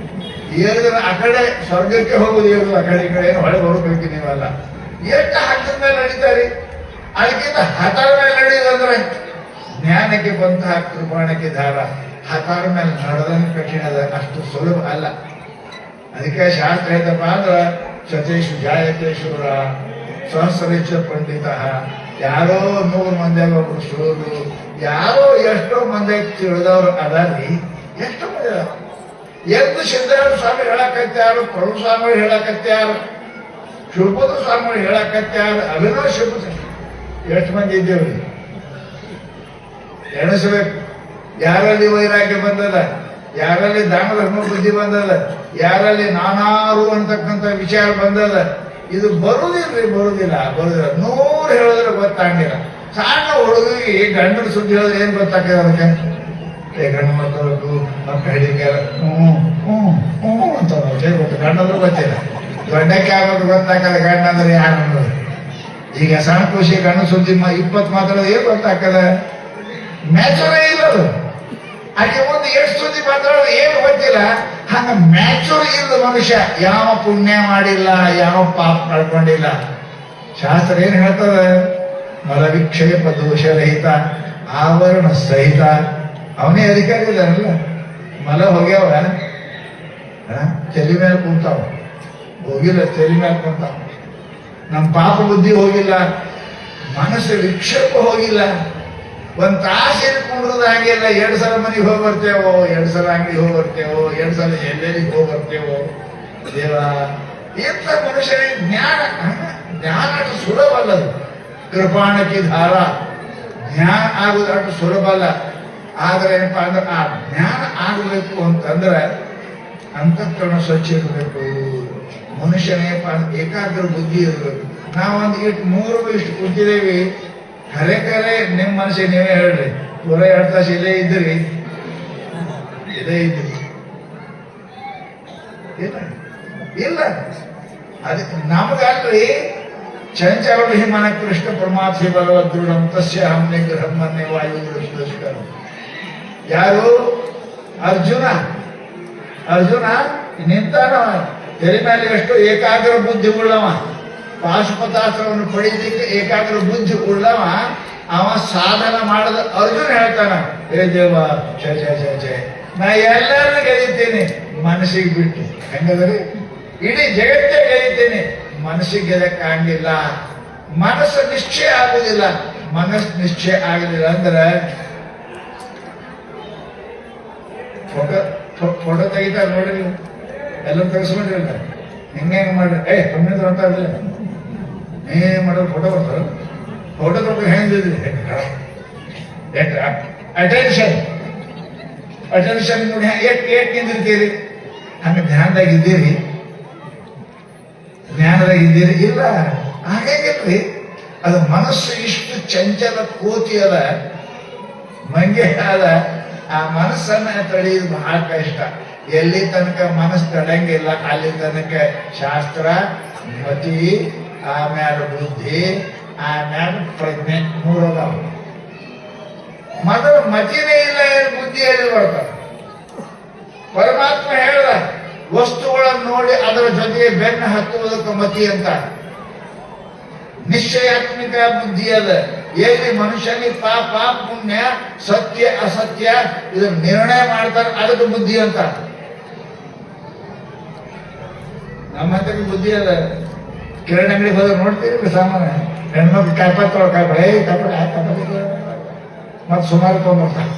ಏರಿದ್ರೆ ಆ ಕಡೆ ಸ್ವರ್ಗಕ್ಕೆ ಹೋಗುದು, ಏರುದು ಆ ಕಡೆ ಈ ಕಡೆ ಏನು ಹೊಳೆ ಬರಬೇಕು. ನೀವಲ್ಲ ಎಷ್ಟು ಹಗ್ಗದ ಮೇಲೆ ನಡೀತಾರೆ. ಅದಕ್ಕಿಂತ ಹತ್ತಾಳ ಮೇಲೆ ನಡೆಯುದಂದ್ರೆ ಜ್ಞಾನಕ್ಕೆ ಬಂತಹ ಕೃಪಾಣಕ್ಕೆ ಧಾರ. ಹತ್ತಾಳ ಮೇಲೆ ನಡೆದಂಗೆ ಕಠಿಣ ಅದ, ಅಷ್ಟು ಸುಲಭ ಅಲ್ಲ. ಅದಕ್ಕೆ ಶಾಸ್ತ್ರ ಹೇಳ್ತಪ್ಪ ಅಂದ್ರೆ ಸತೇಶು ಜಾಯತೆ ಶೂರ ಸಹಸ್ರಚ್ಚ ಪಂಡಿತ. ಯಾರೋ 100 ಮಂದಿಯಾಗ ಒಬ್ರು ಶೂರು, ಯಾರೋ ಎಷ್ಟೋ ಮಂದಿ ತಿಳಿದವ್ರು ಅದಾರಿ. ಎಷ್ಟೋ ಮಂದಿ ಎಂದು ಸಿದ್ದರಾಮ ಸ್ವಾಮಿ ಹೇಳಕತ್ಯಾರು, ಪ್ರಭು ಸ್ವಾಮಿಗಳು ಹೇಳಕತ್ಯಾರು, ಶಿವಪುತ್ರ ಸ್ವಾಮಿಗಳು ಹೇಳಕತ್ಯಾರು, ಅಭಿನವ ಶಿವಪುತ್ರ. ಎಷ್ಟು ಮಂದಿ ಇದ್ದೇವ್ರಿ ಎಣಿಸ್ಬೇಕು. ಯಾರಲ್ಲಿ ವೈರಾಗ್ಯ ಬಂದದ, ಯಾರಲ್ಲಿ ದಾನ ಧರ್ಮ ಬುದ್ಧಿ ಬಂದದ, ಯಾರಲ್ಲಿ ನಾನಾರು ಅಂತಕ್ಕಂಥ ವಿಚಾರ ಬಂದದ. ಇದು ಬರುದಿಲ್ಲ. 100 ಹೇಳಿದ್ರೆ ಗೊತ್ತಾಗಿಲ್ಲ. ಸಣ್ಣ ಹುಡುಗಿಗೆ ಗಂಡನ ಸುದ್ದಿ ಹೇಳಿದ್ರೆ ಏನ್ ಗೊತ್ತಾಗ್ತದೆ ಅದಕ್ಕೆ? ಗಂಡು ಮಕ್ಕಳು ಮಕ್ಕಳು ಹಿಡಿಕೆ ಅಂತ ಗೊತ್ತು. ಗಂಡಂದ್ರೆ ಗೊತ್ತಿಲ್ಲ. ಗಂಡಕ್ಕೆ ಆಗೋದು ಗೊತ್ತಾಗಲ್ಲ. ಗಂಡ ಅಂದ್ರೆ ಯಾರು ಅನ್ನೋದು. ಈಗ ಸಣ್ಣ ಖುಷಿ ಗಂಡ ಸುದ್ದಿ 20 ಮಾತಾಡೋದು ಏನ್ ಗೊತ್ತಾಗ್ತದ? ಮ್ಯಾಚರೇ ಇಲ್ಲದು. ಆಕೆ ಮುಂದೆ ಎಷ್ಟು ಸುದ್ದಿ ಮಾತಾಡೋದು ಏನು ಗೊತ್ತಿಲ್ಲ. ಹಂಗ ಮ್ಯಾಚೂರ್ ಇಲ್ಲ ಮನುಷ್ಯ. ಯಾವ ಪುಣ್ಯ ಮಾಡಿಲ್ಲ, ಯಾವ ಪಾಪ ಕಳ್ಕೊಂಡಿಲ್ಲ. ಶಾಸ್ತ್ರ ಏನ್ ಹೇಳ್ತದ? ಮಲವಿಕ್ಷೇಪ ದೋಷರಹಿತ ಆವರಣ ಸಹಿತ. ಅವನೇ ಅಧಿಕಾರಿ ಇದ್ದಾನಲ್ಲ. ಮಲ ಹೋಗ್ಯಾವ ತಲೆ ಮೇಲೆ ಕುಂತಾವ, ಹೋಗಿಲ್ಲ ತಲೆ ಮೇಲೆ ಕುಂತಾವ. ನಮ್ಮ ಪಾಪ ಬುದ್ಧಿ ಹೋಗಿಲ್ಲ, ಮನಸ್ಸು ವಿಕ್ಷೇಪ ಹೋಗಿಲ್ಲ. ಒಂದ್ ತಾಸು ಇಟ್ಕೊಂಡ್ರದ ಹಂಗಿಲ್ಲ. 2 ಸಲ ಮನೆಗೆ ಹೋಗಿ ಬರ್ತೇವೋ, 2 ಸಲ ಅಂಗಡಿಗೆ ಹೋಗಿ ಬರ್ತೇವೋ, 2 ಸಲ ಎಲ್ಲೆಲ್ಲಿಗೆ ಹೋಗಿ ಬರ್ತೇವೋ. ದೇವ ಇಂಥ ಮನುಷ್ಯನಿಗೆ ಜ್ಞಾನ ಅಷ್ಟು ಸುಲಭ ಅಲ್ಲದು. ಕೃಪಾಣಕ್ಕೆ ಧಾರ. ಜ್ಞಾನ ಆಗುದು ಅಷ್ಟು ಸುಲಭ ಅಲ್ಲ. ಆದ್ರೆ ಏನಪ್ಪಾ ಅಂದ್ರೆ ಆ ಜ್ಞಾನ ಆಗಬೇಕು ಅಂತಂದ್ರೆ ಅಂತಃಕರಣ ಸ್ವಚ್ಛ ಇರಬೇಕು. ಮನುಷ್ಯನೇಪ್ಪ ಏಕಾಗ್ರ ಬುದ್ಧಿ ಇರಬೇಕು. ನಾವೊಂದು ಇಷ್ಟು ಕೂತಿದ್ದೇವೆ. ಕರೆ ನಿಮ್ಮ ಮನಸ್ಸಿಗೆ ನೀವೇ ಹೇಳ್ರಿ. 2 ತಾಸು ಇಲ್ಲೇ ಇದ್ರಿ. ಇಲ್ಲ ಇಲ್ಲ. ಅದಕ್ಕೆ ನಮಗಲ್ರಿ ಚಂಚಲ ಭೀಮನ ಕೃಷ್ಣ ಪರಮಾತ್ಮ ಬಲವದೃಢ ತಸ್ಯ ಹಮ್ನೆ ಗ್ರಹಮ್ಮನ್ನೇ ವಾಯು ದುಷ್ಕರ. ಯಾರು? ಅರ್ಜುನ. ಅರ್ಜುನ ನಿಂತಾನ, ತೆರೆ ಮೇಲೆ ಎಷ್ಟು ಏಕಾಗ್ರ ಬುದ್ಧಿ ಉಳ್ಳವ, ಪಾಶುಪತಾಸ್ತ್ರವನ್ನು ಪಡೆಯಲಿಕ್ಕೆ ಏಕಾಗ್ರ ಬುದ್ಧಿ ಉಳ್ಳವ. ಅವ ಸಾಧನ ಮಾಡದ ಅರ್ಜುನ ಹೇಳ್ತಾನ, ಹೇ ದೇವ ಛೇ ಛೇ ಛೇ ಛೇ, ನಾ ಎಲ್ಲರನ್ನ ಗೆಲ್ಲಿದ್ದೇನೆ ಮನಸ್ಸಿಗೆ ಬಿಟ್ಟು. ಹೆಂಗದ್ರಿ? ಇಡೀ ಜಗತ್ತೇ ಗೆಲ್ಲಿದ್ದೇನೆ, ಮನಸ್ಸಿಗೆ ಗೆಲ್ಲಕ್ಕಾಗಿಲ್ಲ. ಮನಸ್ಸು ನಿಶ್ಚಯ ಆಗುದಿಲ್ಲ. ಮನಸ್ಸು ನಿಶ್ಚಯ ಆಗಲಿಲ್ಲ ಅಂದ್ರೆ ಫೋಟೋ ತೆಗಿತಾರೆ ನೋಡ್ರಿ, ಎಲ್ಲ ತೆಗೆಸ್ಕೊಂಡ್ರಿಲ್ಲ, ಹಿಂಗೆ ಮಾಡ್ರಿ. ಕಮ್ಮಿದ್ರು ಅಂತ ಇರಲಿಲ್ಲ, ಏನ್ ಮಾಡೋದು ಫೋಟೋ ಬರ್ತಾರ. ಫೋಟೋ ತೊಗೊಂಡು ಹೆಂಗಿದ್ರಿ? ಅಟೆನ್ಷನ್ ಅಟೆನ್ಷನ್ ನೋಡಿ ಏಟ್ ನಿಂದಿರ್ತೀರಿ. ಹಂಗ ಧ್ಯಾನದಾಗಿದ್ದೀರಿ, ಜ್ಞಾನದಾಗಿದ್ದೀರಿ? ಇಲ್ಲ, ಹಾಗಾಗಿಲ್ರಿ. ಅದು ಮನಸ್ಸು ಇಷ್ಟು ಚಂಚಲ ಕೋತಿ ಅದ, ಮಂಗೆ ಅದ. ಆ ಮನಸ್ಸನ್ನ ತಡೆಯೋದು ಬಹಳ ಕಷ್ಟ. ಎಲ್ಲಿ ತನಕ ಮನಸ್ಸು ತಡಂಗಿಲ್ಲ ಅಲ್ಲಿ ತನಕ ಶಾಸ್ತ್ರ, ಮತಿ, ಆಮ್ಯಾಲ ಬುದ್ಧಿ, ಆಮ್ಯಾಲ ಪ್ರಜ್ಞೆ, ಮೂರದಾವ. ಮೊದಲು ಮತಿನೇ ಇಲ್ಲ, ಬುದ್ಧಿಯಲ್ಲಿ ಬರ್ತಾವ. ಪರಮಾತ್ಮ ಹೇಳ್ದ, ವಸ್ತುಗಳನ್ನು ನೋಡಿ ಅದರ ಜೊತೆಗೆ ಬೆನ್ನು ಹತ್ತುವುದಕ್ಕೆ ಮತಿ ಅಂತ. ನಿಶ್ಚಯಾತ್ಮಿಕ ಬುದ್ಧಿ ಅದ. ಎಲ್ಲಿ ಮನುಷ್ಯನಿಗೆ ಪಾಪ ಪುಣ್ಯ, ಸತ್ಯ ಅಸತ್ಯ ಇದನ್ನ ನಿರ್ಣಯ ಮಾಡ್ತಾರೆ, ಅದಕ್ಕೆ ಬುದ್ಧಿ ಅಂತ. ನಮ್ಮ ಹತ್ತಿರ ಬುದ್ಧಿ ಅದ. ಕಿರಣ್ ಅಂಗಡಿಗೆ ಹೋದ್ರೆ ನೋಡ್ತೀರಿ ಸಾಮಾನ್ಯ ಹೆಣ್ಮಕ್ಳು ಕಾಯ್ಪತ್ತೊಳ ಕಾಯ್ಪಡೆ ಮತ್ ಸುಮಾರು ತಗೊಂಡ್ಬರ್ತಾರೆ.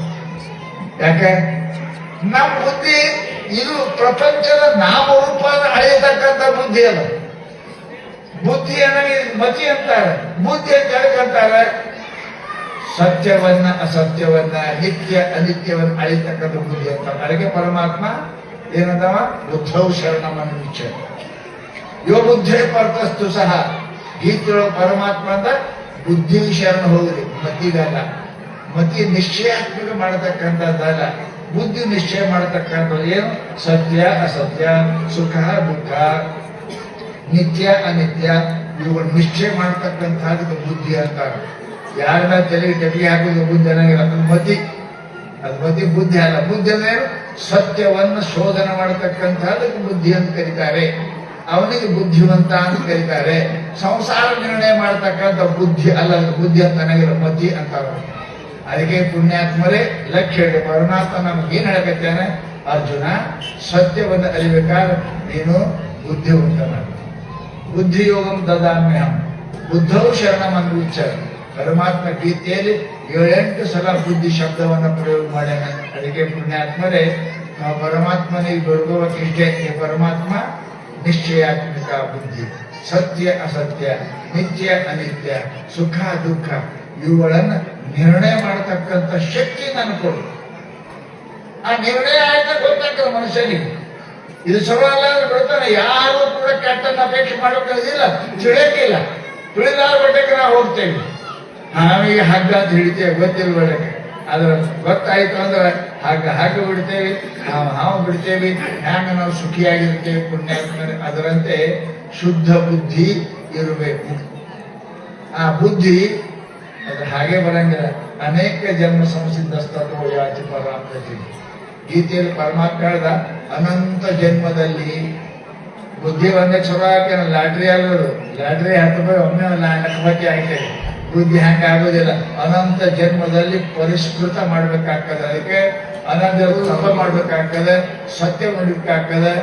ಯಾಕೆ? ನಮ್ಮ ಬುದ್ಧಿ ಇದು ಪ್ರಪಂಚದ ನಾಮರೂಪದ ಅಳೆಯತಕ್ಕಂಥ ಬುದ್ಧಿ ಅದ. ಬುದ್ಧಿಯನ್ನ ಮತಿ ಅಂತಾರೆ. ಬುದ್ಧಿ ಅಂತ ಹೇಳ್ಕಂತಾರೆ ಸತ್ಯವನ್ನ ಅಸತ್ಯವನ್ನ, ನಿತ್ಯ ಅನಿತ್ಯವನ್ನ ಅಳಿತಕ್ಕಂಥ ಬುದ್ಧಿ ಅಂತಾರೆ. ಅದಕ್ಕೆ ಪರಮಾತ್ಮ ಏನದವ? ಬುದ್ಧೌ ಶರಣಮನ್ನು ವಿಚಾರ ಯೋ ಬುದ್ಧೇ ಪರ್ತಸ್ತು ಸಹ. ಗೀತೆಯೊಳಗೆ ಪರಮಾತ್ಮ ಅಂತ ಬುದ್ಧಿ ಶರಣ ಹೋಗ್ರಿ, ಮತಿಗಲ್ಲ. ಮತಿ ನಿಶ್ಚಯಾತ್ಮಕ ಮಾಡತಕ್ಕಂಥದ್ದಲ್ಲ, ಬುದ್ಧಿ ನಿಶ್ಚಯ ಮಾಡತಕ್ಕಂಥದ್ದು. ಏನು? ಸತ್ಯ ಅಸತ್ಯ, ಸುಖ ದುಃಖ, ನಿತ್ಯ ಅನಿತ್ಯ, ಇವುಗಳು ನಿಶ್ಚಯ ಮಾಡತಕ್ಕಂಥದ್ದು ಬುದ್ಧಿ ಅಂತಾರೆ. ಯಾರನ್ನ ತಲೆಗೆ ಟೆಪಿಗೆ ಹಾಕೋದು ಬುದ್ಧಿ ಅನ್ನಂಗಿಲ್ಲ, ಅದು ಮತಿ. ಅದು ಮತಿ, ಬುದ್ಧಿ ಅಲ್ಲ. ಬುದ್ಧಿ ಅಂದ್ರೆ ಸತ್ಯವನ್ನು ಶೋಧನೆ ಮಾಡತಕ್ಕಂಥದ್ದಕ್ಕೆ ಬುದ್ಧಿ ಅಂತ ಕರೀತಾರೆ. ಅವನಿಗೆ ಬುದ್ಧಿವಂತ ಅಂತ ಕರೀತಾರೆ. ಸಂಸಾರ ನಿರ್ಣಯ ಮಾಡತಕ್ಕಂಥ ಬುದ್ಧಿ ಅಲ್ಲ, ಬುದ್ಧಿ ಅಂತ ನನಗಿಲ್ಲ, ಮತಿ ಅಂತಾರೆ. ಅದಕ್ಕೆ ಪುಣ್ಯಾತ್ಮರೇ ಲಕ್ಷ್ಯ ಹೇಳಿ ಪರಮಾತ್ಮ ನಮ್ಗೆ ಏನ್ ಹೇಳಕತ್ತೇನೆ? ಅರ್ಜುನ, ಸತ್ಯವನ್ನು ಅರಿಬೇಕಾದ್ರೆ ನೀನು ಬುದ್ಧಿವಂತನ. ಬುದ್ಧಿಯೋಗಂ ದದಾಮ್ಯಹಂ ಬುದ್ಧೌ ಶರಣಮನ್ನು ವಿಚಾರ. ಪರಮಾತ್ಮ ಗೀತೆಯಲ್ಲಿ 7-8 ಸಲ ಬುದ್ಧಿ ಶಬ್ದವನ್ನ ಪ್ರಯೋಗ ಮಾಡ್ಯಾನ. ಅದಕ್ಕೆ ಪುಣ್ಯಾತ್ಮರೇ ನಾವು ಪರಮಾತ್ಮನಿಗೆ ಬೇಡ್ಕೋಬೇಕಿಷ್ಟೇ, ಪರಮಾತ್ಮ ನಿಶ್ಚಯಾತ್ಮಿಕ ಬುದ್ಧಿ, ಸತ್ಯ ಅಸತ್ಯ, ನಿತ್ಯ ಅನಿತ್ಯ, ಸುಖ ದುಃಖ ಇವುಗಳನ್ನ ನಿರ್ಣಯ ಮಾಡತಕ್ಕಂಥ ಶಕ್ತಿ ನಾನು ಕೊಡು. ಆ ನಿರ್ಣಯ ಆಯ್ತಾ ಗೊತ್ತಾಗ್ತದೆ ಮನುಷ್ಯನಿಗೆ. ಇದು ಚಲೋ ಅಲ್ಲ ಅಂದ್ರೆ ಬರ್ತಾನೆ. ಯಾರು ಕೂಡ ಕೆಟ್ಟನ್ನ ಅಪೇಕ್ಷೆ ಮಾಡೋಕ್ಕಾಗಿಲ್ಲ, ತಿಳಿಯಕ್ಕಿಲ್ಲ. ತಿಳಿದಾರ ಬಟ್ಟಕ್ಕೆ ನಾವು ಹೋಗ್ತೇವೆ. ನಾವೀಗ ಹಗ್ಗ ಅಂತ ಹಿಡಿತೇವೆ, ಗೊತ್ತಿಲ್ಲ ಬಟ್ಟಕ್ಕೆ. ಅದ್ರ ಗೊತ್ತಾಯ್ತು ಅಂದ್ರೆ ಹಗ್ಗ ಬಿಡ್ತೇವೆ, ಹಾವು ಬಿಡ್ತೇವೆ. ಹ್ಯಾಂಗ ನಾವು ಸುಖಿಯಾಗಿರ್ತೇವೆ ಪುಣ್ಯಾತ್ಮನೆ. ಅದರಂತೆ ಶುದ್ಧ ಬುದ್ಧಿ ಇರಬೇಕು. ಆ ಬುದ್ಧಿ ಅದು ಹಾಗೆ ಬರಂಗಿಲ್ಲ. ಅನೇಕ ಜನ್ಮ ಸಂಸಿದ್ಧಸ್ತೋ ಯಾಚಿ ಪರಾಪ್ತಿ. ಗೀತೆಯಲ್ಲಿ ಪರಮಾತ್ಮ ಹೇಳ್ದ, ಅನಂತ ಜನ್ಮದಲ್ಲಿ ಬುದ್ಧಿ ಒಂದೇ ಚಲೋ ಹಾಕ್ಯಾನ. ಲಾಟ್ರಿ ಆಗೋದು, ಲಾಟ್ರಿ ಹಾಕಿದ್ರೆ ಒಮ್ಮೆ ಲಕ್ಷಪತಿ ಆಗ್ತೇವೆ. ಬುದ್ಧಿ ಹಂಗ ಆಗೋದಿಲ್ಲ. ಅನಂತ ಜನ್ಮದಲ್ಲಿ ಪರಿಷ್ಕೃತ ಮಾಡ್ಬೇಕಾಗ್ತದೆ. ಅದಕ್ಕೆ ಅನಂತ ತಪ ಮಾಡ್ಬೇಕಾಗ್ತದೆ, ಸತ್ಯ ಮಾಡ್ಬೇಕಾಗ್ತದೆ,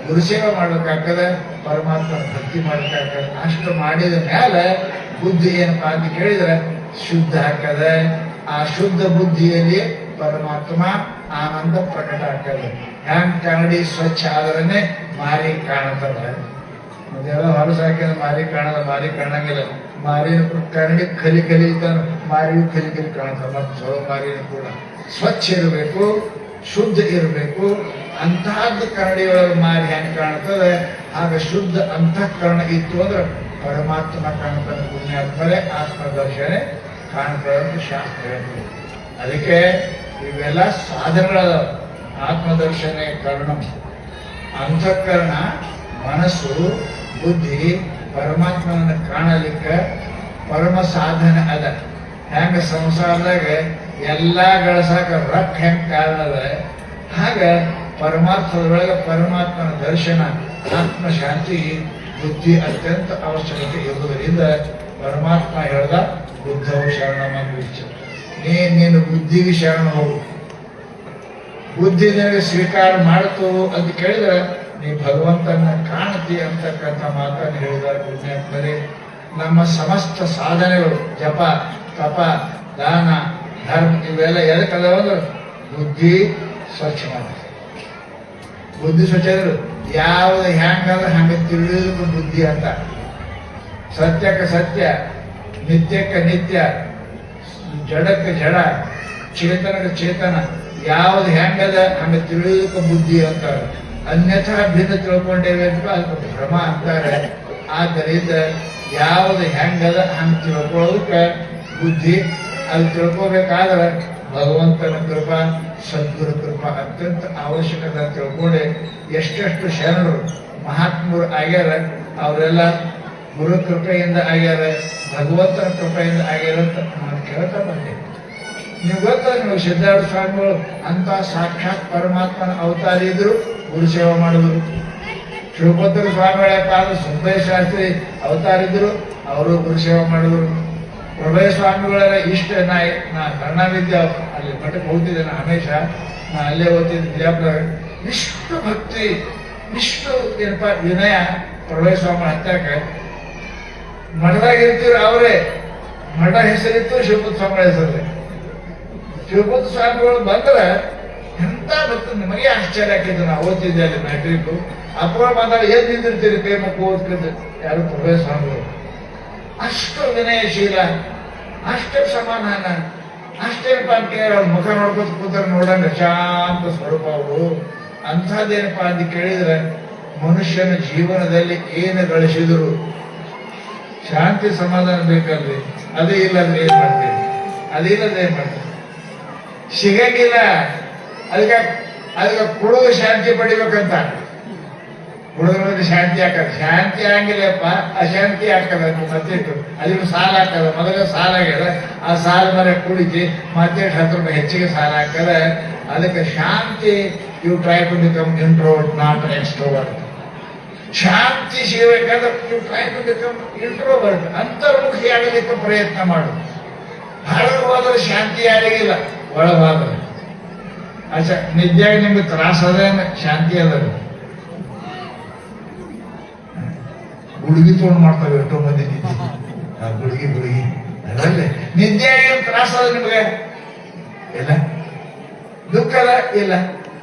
ಗುರುಸೇವೆ ಮಾಡ್ಬೇಕಾಗ್ತದೆ, ಪರಮಾತ್ಮ ಭಕ್ತಿ ಮಾಡ್ಬೇಕಾಗ್ತದೆ. ಅಷ್ಟು ಮಾಡಿದ ಮೇಲೆ ಬುದ್ಧಿ ಏನಪ್ಪಾ ಅಂತ ಕೇಳಿದ್ರೆ ಶುದ್ಧ ಆಗ್ತದೆ. ಆ ಶುದ್ಧ ಬುದ್ಧಿಯಲ್ಲಿ ಪರಮಾತ್ಮ ಆನಂದ ಪ್ರಕಟ ಆಗ್ತದೆ. ಹ್ಯಾಂಗ್ ಕನ್ನಡಿ ಸ್ವಚ್ಛ ಆದ್ರನೆ ಮಾರಿ ಕಾಣುತ್ತದೆ. ಅದೆಲ್ಲ ಹೊಲಸು ಹಾಕಿದ್ರೆ ಮಾರಿ ಕಾಣಲ್ಲ, ಮಾರಿ ಕಾಣಂಗಿಲ್ಲ. ಮಾರಿನ ಕನ್ನಡಿ ಕಲಿ ಮಾರಿಯು ಕಲಿ ಕಾಣ್ತದೆ. ಮತ್ತು ಚಲೋ ಮಾರಿನೂ ಕೂಡ ಸ್ವಚ್ಛ ಇರಬೇಕು, ಶುದ್ಧ ಇರಬೇಕು. ಅಂತಹದ್ದು ಕನ್ನಡಿಯೊಳಗೆ ಮಾರಿ ಹೆಂಗೆ ಕಾಣ್ತದೆ ಆಗ ಶುದ್ಧ ಅಂತಃಕರಣ ಇತ್ತು ಅಂದ್ರೆ ಪರಮಾತ್ಮ ಕಾಣ್ತಾನೆ. ಪುಣ್ಯಾತ್ಮರೇ ಆತ್ಮದರ್ಶನೆ ಕಾಣ್ತದೆ ಅಂತ ಶಾಸ್ತ್ರ ಹೇಳ್ತದೆ. ಅದಕ್ಕೆ ಇವೆಲ್ಲ ಸಾಧನಗಳದ ಆತ್ಮದರ್ಶನೆ ಕರ್ಣ ಅಂತಃಕರಣ, ಮನಸ್ಸು, ಬುದ್ಧಿ ಪರಮಾತ್ಮನನ್ನು ಕಾಣಲಿಕ್ಕೆ ಪರಮ ಸಾಧನೆ ಅದ. ಹೆಂಗ ಸಂಸಾರದಾಗ ಎಲ್ಲ ಗಳಸಾಕ ರೊಕ್ಕ ಹೆಂಗ್ ಕಾರಣ ಅದ, ಹಾಗ ಪರಮಾರ್ಥದೊಳಗೆ ಪರಮಾತ್ಮನ ದರ್ಶನ, ಆತ್ಮಶಾಂತಿ, ಬುದ್ಧಿ ಅತ್ಯಂತ ಅವಶ್ಯಕತೆ ಇರುವುದರಿಂದ ಪರಮಾತ್ಮ ಹೇಳ್ದ ಬುದ್ಧವು ಶರಣಮಂಗಿಚ್ಚ, ನೀನು ಬುದ್ಧಿಗೆ ಶರಣ ಹೋಗು. ಬುದ್ಧಿ ನಿನಗೆ ಸ್ವೀಕಾರ ಮಾಡ್ತು ಅಂತ ಕೇಳಿದ್ರೆ ನೀ ಭಗವಂತನ ಕಾಣ್ತಿ ಅಂತಕ್ಕಂಥ ಮಾತನ್ನು ಹೇಳಿದ್ದಾರೆ ಪುಣ್ಯಾತ್ಮರೇ. ನಮ್ಮ ಸಮಸ್ತ ಸಾಧನೆಗಳು ಜಪ, ತಪ, ದಾನ, ಧರ್ಮ ಇವೆಲ್ಲ ಎದಕ್ಕದವಂದ್ರೆ ಬುದ್ಧಿ ಸ್ವಚ್ಛ ಮಾಡಿ. ಬುದ್ಧಿ ಸ್ವಚ್ಛ ಅಂದ್ರೆ ಯಾವ್ದು ಹೆಂಗಂದ್ರೆ ಹಂಗೆ ತಿಳಿಯೋದಕ್ಕೆ ಬುದ್ಧಿ ಅಂತ. ಸತ್ಯಕ್ಕೆ ಸತ್ಯ, ನಿತ್ಯಕ್ಕೆ ನಿತ್ಯ, ಜಡಕ್ಕೆ ಜಡ, ಚೇತನಕ್ಕೆ ಚೇತನ, ಯಾವ್ದು ಹೆಂಗದ ಹಂಗೆ ತಿಳಿಯೋದಕ್ಕೆ ಬುದ್ಧಿ ಅಂತಾರೆ. ಅನ್ಯಥಾ ಭಿನ್ನ ತಿಳ್ಕೊಂಡೇವೆ ಅಂತ ಅದಕ್ಕೆ ಭ್ರಮ ಅಂತಾರೆ. ಆದ್ದರಿಂದ ಯಾವ್ದು ಹೆಂಗದ ಹಂಗೆ ತಿಳ್ಕೊಳ್ಳೋದಕ್ಕೆ ಬುದ್ಧಿ. ಅದು ತಿಳ್ಕೋಬೇಕಾದ್ರೆ ಭಗವಂತನ ಕೃಪಾ, ಸದ್ಗುರು ಕೃಪಾ ಅತ್ಯಂತ ಅವಶ್ಯಕತೆ ಅಂತ ತಿಳ್ಕೊಂಡೆ ಎಷ್ಟೆಷ್ಟು ಶರಣರು ಮಹಾತ್ಮರು ಆಗ್ಯಾರ, ಅವರೆಲ್ಲ ಗುರು ಕೃಪೆಯಿಂದ ಆಗ್ಯಾರ, ಭಗವಂತನ ಕೃಪೆಯಿಂದ ಆಗ್ಯಾರ ಅಂತ ನಾನು ಕೇಳ್ತಾ ಬಂದೆ. ನೀವು ಗೊತ್ತಾ, ನೀವು ಸಿದ್ಧಾರ್ಥ ಸ್ವಾಮಿಗಳು ಅಂತ ಸಾಕ್ಷಾತ್ ಪರಮಾತ್ಮನ ಅವತಾರ ಇದ್ರು, ಗುರು ಸೇವೆ ಮಾಡಿದ್ರು. ಶಿವಪುತ್ರ ಸ್ವಾಮಿಗಳ ಕಾಲ ಸುಬ್ಬಯ್ಯ ಶಾಸ್ತ್ರಿ ಅವತಾರ ಇದ್ರು, ಅವರು ಗುರು ಸೇವೆ ಮಾಡಿದ್ರು. ಪ್ರಭಯ ಸ್ವಾಮಿಗಳೆಲ್ಲ ಇಷ್ಟ ನಾ ಕನ್ನಡ ವಿದ್ಯಾ ಅಲ್ಲಿ ಮಠಕ್ಕೆ ಹೋಗ್ತಿದ್ದೆ, ನಾ ಹಮೇಶ ನಾ ಅಲ್ಲೇ ಓದ್ತಿದ್ದೆ ಬಿಜಾಪುರ. ಇಷ್ಟು ಭಕ್ತಿ, ಇಷ್ಟು ಏನಪ್ಪ ವಿನಯ ಪ್ರಭಯ ಸ್ವಾಮಿ ಹತ್ತಕ್ಕೆ. ಮಠದಾಗ ಇರ್ತೀವ್ರು ಅವರೇ, ಮಠ ಹೆಸರಿತ್ತು ಶಿವಪುತ್ರ ಸ್ವಾಮಿಗಳ ಹೆಸರೇ. ಶಿವಪುತ್ರ ಸ್ವಾಮಿಗಳು ಬಂದ್ರೆ ಎಂತ ಭಕ್ತ, ನಿಮಗೆ ಆಶ್ಚರ್ಯ ಆಕಿದ್ದು. ನಾವು ಓದ್ತಿದ್ದೆ ಅಲ್ಲಿ ಮ್ಯಾಟ್ರಿಕ್ ಅಪೂರ್ವ ಬಂದಾಗ ಏನ್ ನಿಂತಿರ್ತೀರಿ ಪ್ರೇಮಕ್ಕೆ ಓದ್ತಿದ್ದೆ ಯಾರು ಪ್ರಭಯ ಸ್ವಾಮಿಗಳು. ಅಷ್ಟು ವಿನಯಶೀಲ, ಅಷ್ಟು ಸಮಾಧಾನ, ಅಷ್ಟೇನಪ್ಪ ಅಂತ ಕೇಳಿ ಅವ್ರ ಮುಖ ನೋಡ್ಕೊತ ಕೂತಾರೆ ನೋಡಂಗ ಶಾಂತ ಸ್ವರೂಪ ಅವರು. ಅಂಥದ್ದೇನಪ್ಪ ಅಂತ ಕೇಳಿದ್ರೆ ಮನುಷ್ಯನ ಜೀವನದಲ್ಲಿ ಏನು ಗಳಿಸಿದ್ರು ಶಾಂತಿ ಸಮಾಧಾನ ಬೇಕಲ್ರಿ. ಅದೇ ಇಲ್ಲಂದ್ರೆ ಏನ್ ಮಾಡ್ತೀವಿ, ಅದೇ ಇಲ್ಲದ್ರೆ ಏನ್ ಮಾಡ್ತೀವಿ, ಸಿಗಂಗಿಲ್ಲ. ಅದಕ್ಕೆ ಕುಡಿದು ಶಾಂತಿ ಪಡಿಬೇಕಂತ. ಕುಡಿದ್ರೆ ಶಾಂತಿ ಹಾಕದ, ಶಾಂತಿ ಆಗಿಲ್ಲಪ್ಪ ಅಶಾಂತಿ ಹಾಕದ. ಮತ್ತೆ ಅದಕ್ಕೆ ಸಾಲ ಹಾಕದ, ಮೊದಲೇ ಸಾಲ ಆಗ್ಯದ, ಆ ಸಾಲ ಮರ ಕುಡಿತಿ ಮತ್ತೆ 10 ರೂಪಾಯಿ ಹೆಚ್ಚಿಗೆ ಸಾಲ ಹಾಕದ. ಅದಕ್ಕೆ ಶಾಂತಿ, you try to become introvert not extrovert. ಶಾಂತಿ ಸಿಗಬೇಕಾದ್ರೆ you try to become introvert, ಅಂತರ್ಮುಖಿ ಆಗಲಿಕ್ಕೆ ಪ್ರಯತ್ನ ಮಾಡು. ಹೊರಗೆ ಹೋದ್ರೆ ಶಾಂತಿ ಆಗಿಲ್ಲ, ಒಳಗಾದ್ರೆ ಅಚ್ಚ ನಿದ್ಯಾಗ ನಿಮ್ಗೆ ತ್ರಾಸ ಅದೇನು ಶಾಂತಿ ಅದ. ಗುಡುಗಿ ತೊಗೊಂಡು ಮಾಡ್ತಾವೆ ಎಷ್ಟೋ ಮಂದಿ ನಿದ್ದೆ, ಗುಡುಗಿ ಅದಲ್ಲೇ ನಿದ್ಯಾಗ ಏನು ತ್ರಾಸ ಅದ ನಿಮ್ಗೆ? ಇಲ್ಲ. ದುಃಖ ಅದ? ಇಲ್ಲ.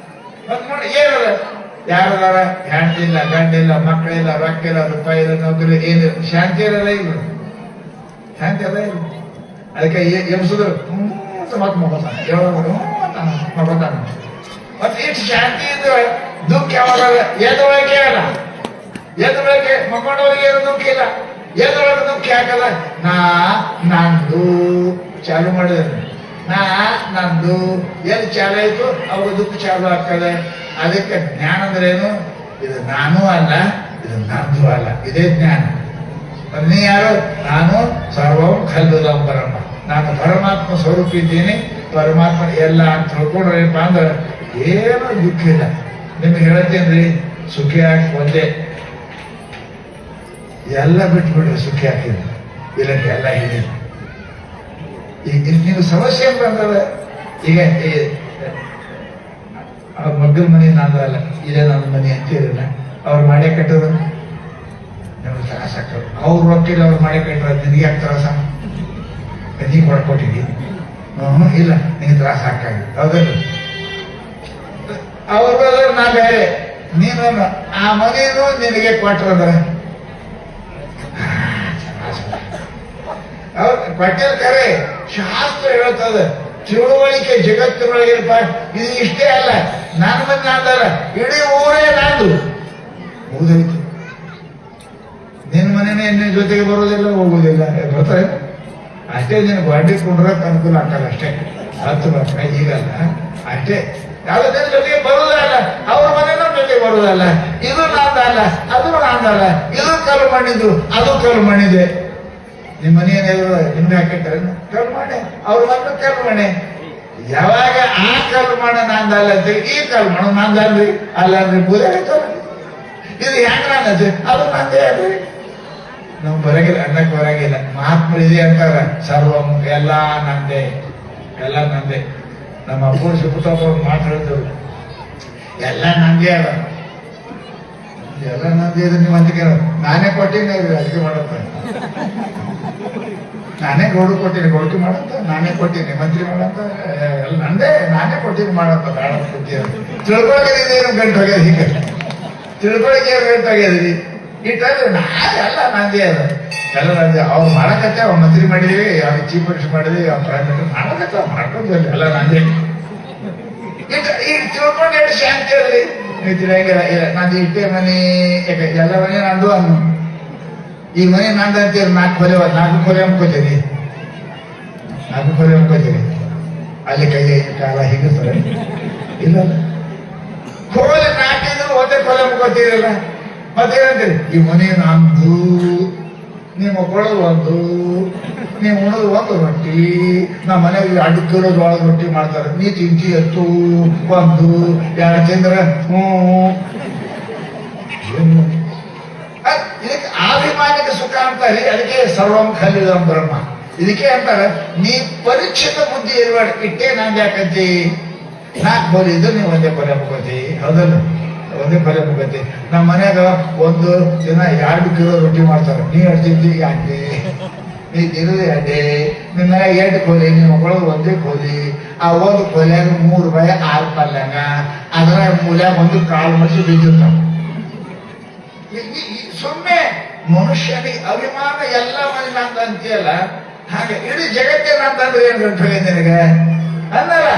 ಮತ್ ನೋಡಿ ಏನದ? ಯಾರದಾರ? ಹೆಂಡತಿ ಇಲ್ಲ, ಗಂಡಿಲ್ಲ, ಮಕ್ಕಳಿಲ್ಲ, ರೊಕ್ಕ ಇಲ್ಲ, ರೂಪಾಯಿ ಇಲ್ಲ, ನೌಕರಿ ಏನಿಲ್ಲ, ಶಾಂತಿ ಇರಲ್ಲ. ಇಲ್ಲ ಶಾಂತಿ ಅದ ಇಲ್ಲ. ಅದಕ್ಕೆ ಎಬ್ಸಿದ್ರು ಮತ್ ಮಗೋತಾನೆ, ಮಗೋತಾನೆ. ಮತ್ತೆ ಇಷ್ಟು ಶಾಂತಿ ಇದ್ರೆ ದುಃಖ ಯಾವಾಗ? ಎದೊಳಗೆ ಅಲ್ಲ, ಎದೊಳಗೆ ಮಕ್ಕಳವರಿಗೆ ಏನು ದುಃಖ ಇಲ್ಲ. ಎದೊಳಗೆ ದುಃಖ ಯಾಕಲ್ಲ? ನಂದು ಚಾಲು ಮಾಡಿದ್ರೆ ನಂದು ಎಲ್ಲಿ ಚಾಲು ಆಯ್ತು ಅವಾಗ ದುಃಖ ಚಾಲು ಆಗ್ತದೆ. ಅದಕ್ಕೆ ಜ್ಞಾನ ಅಂದ್ರೆ ಏನು? ಇದು ನಾನೂ ಅಲ್ಲ, ಇದು ನಂದು ಅಲ್ಲ, ಇದೇ ಜ್ಞಾನ. ನೀ ಯಾರು? ನಾನು ಸರ್ವಂ ಖಲ್ವಿದಂ ಪರಮ, ನಾನು ಪರಮಾತ್ಮ ಸ್ವರೂಪ ಇದ್ದೀನಿ, ಪರಮಾತ್ಮ ಎಲ್ಲ ಅಂತ ತಿಳ್ಕೊಂಡ್ರಪ್ಪ ಅಂದ್ರೆ ಏನೋ ದುಃಖ ಇಲ್ಲ. ನಿಮ್ಗೆ ಹೇಳ್ತೇನ್ರಿ, ಸುಖಿ ಹಾಕಿ ಒಂದೇ, ಎಲ್ಲ ಬಿಟ್ಬಿಡ್ರಿ ಸುಖಿ ಹಾಕಿದ್ರಿ, ಇಲ್ಲಕ್ಕೆ ಎಲ್ಲ ಇದೆ. ಈಗ ನೀವು ಸಮಸ್ಯೆ ಬಂದದ. ಈಗ ಅವ್ರ ಮಗ್ಗಲ ಮನೆ ನಂದಲ್ಲ, ಇದೇ ನನ್ನ ಮನೆ ಅಂತೀರಲ್ಲ, ಅವ್ರು ಮಾಡೇ ಕಟ್ಟೋದು ನಿಮ್ಗೆ ತ್ರಾಸ ಆಗ್ತದೆ. ಅವ್ರು ರೊಕ್ಕಿಲ್ಲ, ಅವ್ರು ಮಾಡೇ ಕಟ್ಟರ ನಿನಗೆ ಯಾಕೆ ತ್ರಾಸ? ನೀ ಹೊಡ್ಕೊಟ್ಟಿದ್ದಿ ಇಲ್ಲ, ನಿಂಗೆ ತ್ರಾಸ ಹಾಕಾಗಿ. ಹೌದಲ್ಲ? ಅವ್ರ ನಾ ಬೇರೆ, ನೀನು ಆ ಮನೇನು ನಿನಗೆ ಕೊಟ್ಟರದ ಅವ್ರು ಕೊಟ್ಟಿರ ಕರೆ. ಶಾಸ್ತ್ರ ಹೇಳ್ತದ, ತಿಳುವಳಿಕೆ ಜಗತ್ತಿನೊಳಗಿರಪ್ಪ. ಇದು ಇಷ್ಟೇ ಅಲ್ಲ, ನನ್ನ ಮನೆ ನಾದಲ್ಲ, ಇಡೀ ಊರೇ ನಂದು. ಹೌದಾಯ್ತು, ನಿನ್ನ ಮನೆನೇ ನಿನ್ನ ಜೊತೆಗೆ ಬರೋದಿಲ್ಲ, ಹೋಗುದಿಲ್ಲ, ಬರ್ತಾರೆ ಅಷ್ಟೇ. ನೀನು ಗಾಡಿ ಕೊಂಡ್ರಕ್ಕೆ ಅನುಕೂಲ ಆಗ್ತಲ್ಲ ಅಷ್ಟೇ. 10 ವರ್ಷ ಈಗಲ್ಲ ಅಷ್ಟೇ. ಯಾವ್ದು ನಿನ್ನ ಜೊತೆಗೆ ಬರೋದೇ ಅಲ್ಲ, ಅವ್ರ ಮನೆ ನಮ್ಮ ಜೊತೆಗೆ ಬರೋದ ಹೌದಲ್ಲ, ಇದು ನಂದಲ್ಲ, ಅದು ನಂದಲ್ಲ, ಇದು ಕಲ್ಲು ಮಣ್ಣಿದ್ದು, ಅದು ಕಲ್ಲು ಮಣ್ಣಿದೆ. ನಿಮ್ಮ ಮನೆಯನ್ನೆಲ್ಲ ನಿಮ್ಗೆ ಹಾಕಿಟ್ರೆ ಕಲ್ಲು ಮಣ್ಣೆ, ಅವ್ರ ಮಕ್ಕಳು ಕಲ್ಲು ಮಣ್ಣೆ. ಯಾವಾಗ ಆ ಕಲ್ಲು ಮಣ್ಣು ನಂದಲ್ಲ ಅಂತ ಈ ಕಲ್ಲು ಮಣ್ಣು ನಂದಲ್ರಿ, ಅಲ್ಲಂದ್ರಿ ಬೂದೆ ಇದು ಹೆಂಗ ಅನ್ನತ್ತೆ, ಅದು ನಂದೇ ಅಲ್ರಿ. ನಾವು ಬರಂಗಿಲ್ಲ, ಅನ್ನಕ್ಕೆ ಬರಂಗಿಲ್ಲ. ಮಹಾತ್ಮರು ಇದೆ ಅಂತಾರ, ಸರ್ವಂ ಎಲ್ಲ ನಂದೇ, ಎಲ್ಲ ನಂದೇ. ನಮ್ಮ ಅಪ್ಪು ಸುಪುತ್ತಪ್ಪ ಮಾತಾಡಿದ್ರು, ಎಲ್ಲ ನಂದೇ ಅದ, ಎಲ್ಲ ನಂದೇ ಇದೆ. ನೀವು ಅಂತ ಕೇಳ, ನಾನೇ ಕೊಟ್ಟಿನಿ ಅದಕ್ಕೆ ಮಾಡತ್ತ, ನಾನೇ ಗೌಡು ಕೊಟ್ಟಿನಿ, ಗೌಡಿಕೆ ಮಾಡಂತ ನಾನೇ ಕೊಟ್ಟಿನಿ, ಮಂತ್ರಿ ಮಾಡಂತ ಎಲ್ಲ ನಂದೇ, ನಾನೇ ಕೊಟ್ಟಿನಿ ಮಾಡಂತ ಬೇಡ ಕೊಟ್ಟಿರ. ತಿಳ್ಕೊಳಕ್ಕೆ ಏನು ಗಂಟು ಹೋಗ್ಯದ, ಹೀಗೆ ತಿಳ್ಕೊಳಕ್ಕೆ ಏನು ಗಂಟು ಹೋಗ್ಯದ್ರಿ. ಇಟ್ಟಾದ್ರೆ ಎಲ್ಲ ನಂದೇ ಅದ, ಎಲ್ಲ ನಂದೇ. ಅವ್ರು ಮಾಡಕತ್ತೆ, ಅವ್ರು ಮಂತ್ರಿ ಮಾಡಿದ್ವಿ, ಅವ್ರು ಚೀಫ್ ಮಿನಿಸ್ಟರ್ ಮಾಡಿದ್ವಿ, ಅವ್ರು ಪ್ರೈಮ್ ಮಿನಿಸ್ಟರ್ ಮಾಡಕತ್ತ, ಮಾಡ್ಕೊಂಡು ಎಲ್ಲ ನಂದೇ. ಈಗ ತಿಳ್ಕೊಂಡು ಎಷ್ಟು ಶಾಂತಿ ಅದ್ರಿ. ನೀವು ತಿಳಿಯಂಗಿಲ್ಲ, ಇಲ್ಲ ನಂದು ಇಟ್ಟೆ ಮನೆ, ಎಲ್ಲ ಮನೆ ನಂದು ಅನ್ನು. ಈ ಮನೆ ನಂದು ಅಂತೀರಿ, 4 ಕೊಲೆ ಅನ್ಕೋತೀರಿ, 4 ಕೊಲೆ ಅನ್ಕೋತೀರಿ. ಅಲ್ಲಿ ಕೈ ಕಾಲ ಹಿಗಿಸ್ತಾರೆ ಇಲ್ಲ, ಕೋಲೆ 4 ಇದ್ರು ಒಂದೇ ಕೊಲೆ ಅನ್ಕೋತೀರಲ್ಲ. ಮತ್ತೇನಂತೀರಿ, ಈ ಮನೆ ನಂದು, ನೀವು ಮಕ್ಕಳದು ಒಂದು, ನೀವು ಉಣದು ಒಂದು ರೊಟ್ಟಿ, ನಮ್ಮ ಮನೆಗೆ 2 ಕಿಲೋ ಜೋಳದ ರೊಟ್ಟಿ ಮಾಡ್ತಾರೆ, ನೀ ತಿಂತಿ ಎತ್ತು 1 2 ತಿಂದ್ರೆ ಇದಕ್ಕೆ ಅಭಿಮಾನಿಕ ಸುಖ ಅಂತಾರೆ. ಅದಕ್ಕೆ ಸರ್ವಂ ಖಲಿದಂ ಬ್ರಹ್ಮ. ಇದಕ್ಕೆ ಅಂತಾರೆ, ನೀ ಪರೀಕ್ಷಿತ ಬುದ್ಧಿ ಇರಬೇಡ. ಇಟ್ಟೇ ನಂದು ಯಾಕಂತಿ, 4 ಕೊಲೆ ಇದ್ದು ನೀವು ಒಂದೇ ಕೊಲೆ ಮುಗತಿ, ಹೌದಲ್ಲ, ಒಂದೇ ಕೊಲೆ ಮುಗತಿ. ನಮ್ಮ ಮನ್ಯಾಗ ಒಂದು ದಿನ 2 ಕಿಲೋ ರೊಟ್ಟಿ ಮಾಡ್ತಾರೆ, ನೀ 2 ತಿಂತಿ ಯಾಕೆ, ನೀ ತಿನ್ನೋದು ಯಾಕೆ. ನಿಮ್ಮ ಮನ್ಯಾಗ 2 ಕೊಲೆ, ನಿಮ್ಮ ಮಕ್ಕಳು ಒಂದೇ ಕೊಲಿ. ಆ 1 ಕೊಲೆಯಾಗ 3 ಬಾಯ 6 ಪಲ್ಯಾಗ, ಅದರ ಮೂಲ್ಯಾಗ 1 ಕಾಳು ಮಸಿ ಬಿದ್ದಿರ್ತಾವ. ಸುಮ್ಮನೆ ಮನುಷ್ಯನಿಗೆ ಅಭಿಮಾನ ಎಲ್ಲ ಮನೆ ನಂದು ಅಂತೀಯಲ್ಲ, ಹಾಗೆ ಇಡೀ ಜಗತ್ತೇ ನಂತಂದ್ರೆ ಏನ್ ಗಂಟು ನಿನಗೆ ಅನ್ನಲ್ಲ.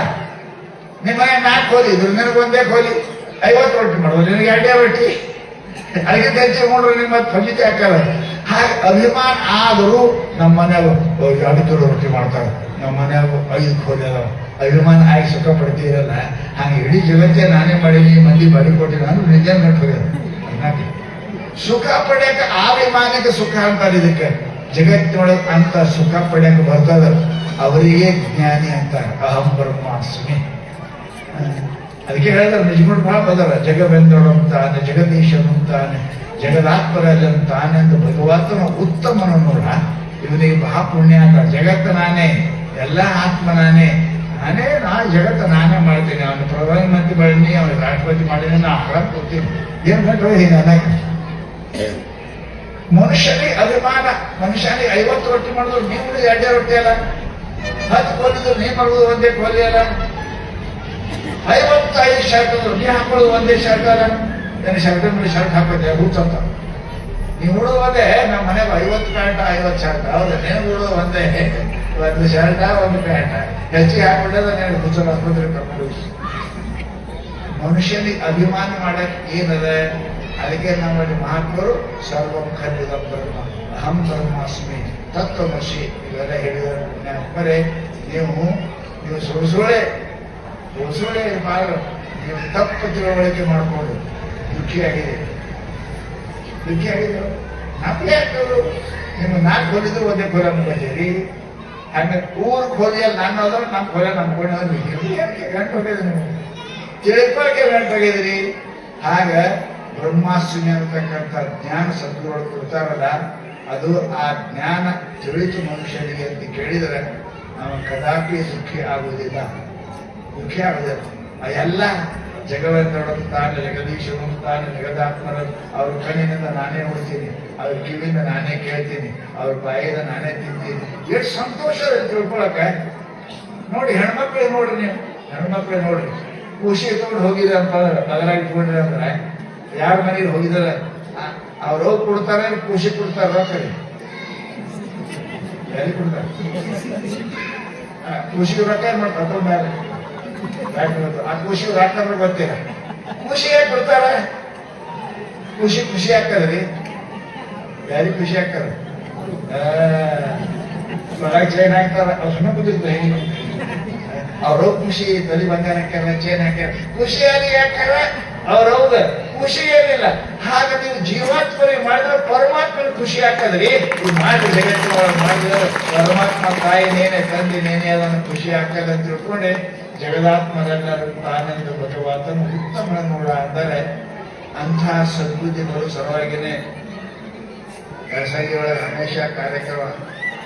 ನಿಮ್ಮ 4 ಕೋಲಿ ಇದ್ರು, ನಿನಗೊಂದೇ ಕೋಲಿ, 50 ರೊಟ್ಟಿ ಮಾಡೋದು, ನಿನಗೆ 2 ರೊಟ್ಟಿ. ಅದಕ್ಕೆ ಹೆಚ್ಚು ನೋಡ್ರಿ, ನಿಮ್ಮ ಫಲಿತ ಹಾಕಲ್ಲ. ಹಾಗೆ ಅಭಿಮಾನ ಆದರೂ ನಮ್ಮ ಮನ್ಯಾಗ 2 ಕಿಲೋ ರೊಟ್ಟಿ ಮಾಡ್ತಾರೆ, ನಮ್ಮ ಮನ್ಯಾಗ 5 ಕೋಲಿ ಅದಾವ. ಅಭಿಮಾನ ಆಗಿ ಸುಖ ಪಡ್ತೀರಲ್ಲ, ಹಾಗೆ ಇಡೀ ಜಗತ್ತೇ ನಾನೇ ಮಾಡೀನಿ, ಮಂದಿ ಬರಿ ಕೊಟ್ಟಿನ ಅಂದ್ರೆ ನಿಜ ಗಂಟು ಹೋಗ್ಯದ. ಸುಖ ಪಡ್ಯಾಕ ಅಭಿಮಾನಿಕ ಸುಖ ಅಂತಾರೆ. ಇದಕ್ಕೆ ಜಗತ್ತಿನೊಳಗೆ ಅಂತ ಸುಖ ಪಡ್ಯಾಕ ಬರ್ತದ ಅವರಿಗೆ ಜ್ಞಾನಿ ಅಂತಾರೆ. ಅಹಂ ಬ್ರಹ್ಮಾಸ್ಮಿ. ಅದಕ್ಕೆ ಹೇಳಿದ್ರೆ ನಿಜಗುಣ ಬಹಳ ಬದಲ, ಜಗವೆಂದೊಡಂತಾನೆ, ಜಗದೀಶನಂತಾನೆ, ಜಗದಾತ್ಮರಲ್ಲಂತಾನೆ ಅಂತ ಭಗವಂತನ ಉತ್ತಮನ ನೋಡ. ಇವನಿಗೆ ಬಹಳ ಪುಣ್ಯ ಅಂತ. ಜಗತ್ತು ನಾನೇ, ಎಲ್ಲ ಆತ್ಮ ನಾನೇ, ಜಗತ್ತು ನಾನೇ ಮಾಡ್ತೀನಿ. ಅವನು ಪ್ರಧಾನಮಂತ್ರಿ ಮಾಡೀನಿ, ಅವನಿಗೆ ರಾಷ್ಟ್ರಪತಿ ಮಾಡೀನಿ, ನಾ ಆರಾಮ್ ಕೊಡ್ತೀನಿ. ಏನ್ ಕಂಡ್ರೆ ನನಗೆ ಮನುಷ್ಯನಿಗೆ ಅಭಿಮಾನ. ಮನುಷ್ಯನಿಗೆ 50 ರೊಟ್ಟಿ ಮಾಡಿದ್ರು, ನೀವು 2 ರೊಟ್ಟಿ ಅಲ್ಲ. 10 ಕೋಲಿದ್ರು, ನೀ ಮಾಡೋದು ಒಂದೇ ಕೋಲಿ ಅಲ್ಲ. 55 ಶರ್ಟ್ ಅಂದ್ರು, ನೀ ಹಾಕೊಳ್ಳೋದು ಒಂದೇ ಶರ್ಟ್ ಅಲ್ಲ. ನನ್ನ ಶರ್ಟ್ ಮೇಲೆ ಶರ್ಟ್ ಹಾಕೋದೆ ಹೂತಂತ. ನೀವು ಉಡೋದು ಒಂದೇ, ನಮ್ಮ ಮನೆಗೆ 50 ಪ್ಯಾಂಟ್ 50 ಶರ್ಟ್. ಹೌದಾ, ನೀವು ಉಡೋದು ಒಂದೇ, 1 ಶರ್ಟ 1 ಪ್ಯಾಂಟ್. ಹೆಚ್ಚಿಗೆ ಹಾಕೊಂಡ್ರೆ ನಾನು ಹುಚ್ಚರ ಆಸ್ಪತ್ರೆ ಕರ್ಕೊಂಡು. ಮನುಷ್ಯನಿಗೆ ಅಭಿಮಾನ ಮಾಡಕ್ಕೆ ಏನದ. ಅದಕ್ಕೆ ನಮ್ಮಲ್ಲಿ ಮಹಾತ್ಮರು ಸರ್ವಂ ಖಲಿದಂ ಬ್ರಹ್ಮ, ಅಹಂ ಬ್ರಹ್ಮಾಸ್ಮಿ, ತತ್ವಮಸಿ ಇವೆಲ್ಲ ಹೇಳಿದರೆ. ನೀವು ಸುಳ್ಳೆ ನೀವು ತಪ್ಪು ತಿಳುವಳಿಕೆ ಮಾಡಿಕೊಂಡು ದುಃಖಿಯಾಗಿದೆ. ನಮ್ಗೆ ಯಾಕವರು ನಿಮ್ಮ 4 ಕೊಲಿದ್ರು ಒಂದೇ ಕೊಲೆ ಮುಗಿದ್ದೀರಿ. ಹಂಗೆ ಊರ್ ಕೊಲಿಯಲ್ಲಿ ನಾನು ಹೋದ್ರೆ ನಮ್ಮ ಕೊಲೆ ನಂಬ್ಕೊಂಡು ಗಂಟು ಹೋಗಿದ್ರಿ, ನೀವು ತಿಳ್ಕೊಳಕ್ಕೆ ಗಂಟು ಹೋಗಿದ್ರಿ. ಹಾಗ ಬ್ರಹ್ಮಾಸ್ಮಿ ಅಂತಕ್ಕಂಥ ಜ್ಞಾನ ಸದ್ಗುರು ಕೊಡ್ತಾರಲ್ಲ, ಅದು ಆ ಜ್ಞಾನ ತಿಳಿತು ಮನುಷ್ಯನಿಗೆ ಅಂತ ಕೇಳಿದರೆ ನಾವು ಕದಾಪಿ ದುಃಖಿ ಆಗುವುದಿಲ್ಲ. ಎಲ್ಲ ಜಗವೆಂದೊಡಂತಾನೆ, ಜಗದೀಶನಂತಾನೆ, ಜಗದಾತ್ಮರ. ಅವ್ರ ಕಣ್ಣಿನಿಂದ ನಾನೇ ನೋಡ್ತೀನಿ, ಅವ್ರ ಕಿವಿಯಿಂದ ನಾನೇ ಕೇಳ್ತೀನಿ, ಅವ್ರ ಬಾಯಿಂದ ನಾನೇ ತಿಂತೀನಿ. ಎಷ್ಟು ಸಂತೋಷ ತಿಳ್ಕೊಳಕ. ನೋಡಿ, ಹೆಣ್ಮಕ್ಳಿಗೆ ನೋಡ್ರಿ, ನೀವು ಹೆಣ್ಮಕ್ಳಿಗೆ ನೋಡ್ರಿ, ಖುಷಿ ಇಟ್ಕೊಂಡು ಹೋಗಿದ್ರೆ ಅಂತಂದ್ರೆ, ನಗರಾಗಿ ಇಟ್ಕೊಂಡ್ರಿ ಅಂದ್ರೆ, ಯಾರ ಮನೆಗೆ ಹೋಗಿದಾರೆ ಅವ್ರು ಹೋಗಿ ಕೊಡ್ತಾರೆ, ಖುಷಿ ಕೊಡ್ತಾರೆ, ರೊಕ್ಕರಿ ಎಲ್ಲಿ ಕೊಡ್ತಾರೆ? ಖುಷಿಗೆ ರೊಕ್ಕ ಏನ್ ಮಾಡ್ತಾರೆ ಮೇಲೆ. ಆ ಖುಷಿ ರಾಕಂದ್ರೆ ಗೊತ್ತಿಲ್ಲ. ಖುಷಿ ಯಾಕೆ ಕೊಡ್ತಾರೆ? ಖುಷಿ ಆಗ್ತದ್ರಿ, ಯಾರಿಗೆ ಖುಷಿ ಆಗ್ತದೆ? ಒಳಗೆ ಚೈನ್ ಹಾಕ್ತಾರ, ಅವ್ರು ಸುಮ್ಮನೆ ಕೂತಿರ್ತಾರೆ. ಅವ್ರು ಖುಷಿ ತಲೆ ಬಂಗಾರ ಹಾಕ್ಯಾರ, ಚೈನ್ ಹಾಕ್ಯಾರ, ಖುಷಿಯಾಗಿ ಹಾಕ್ಯಾರ. ಹೌದ ಖುಷಿ ಏನಿಲ್ಲ. ಹಾಗ ನೀವು ಜೀವಾತ್ಮರಿಗೆ ಮಾಡಿದ್ರೆ ಪರಮಾತ್ಮನ ಖುಷಿ ಆಗ್ತದ್ರಿ. ಇದು ಮಾಡಿ ಜಗತ್ತಿನೊಳಗೆ ಮಾಡಿದ್ರೆ ಪರಮಾತ್ಮ ತಾಯಿನೇನೆ ತಂದಿನೇನೆ ಅದನ್ನು ಖುಷಿ ಆಗ್ತದೆ ಅಂತ ತಿಳ್ಕೊಂಡೆ ಜಗದಾತ್ಮರೆಲ್ಲರೂ ತಾನೆಂದು ಭಗವಂತನು ಉತ್ತಮ ನೋಡ ಅಂದರೆ ಅಂಥ ಸದ್ಬುದ್ಧಿಗಳು ಸಲುವಾಗಿನೇ ಖಾಸಗಿಯೊಳಗೆ ಹಮೇಶ ಕಾರ್ಯಕ್ರಮ.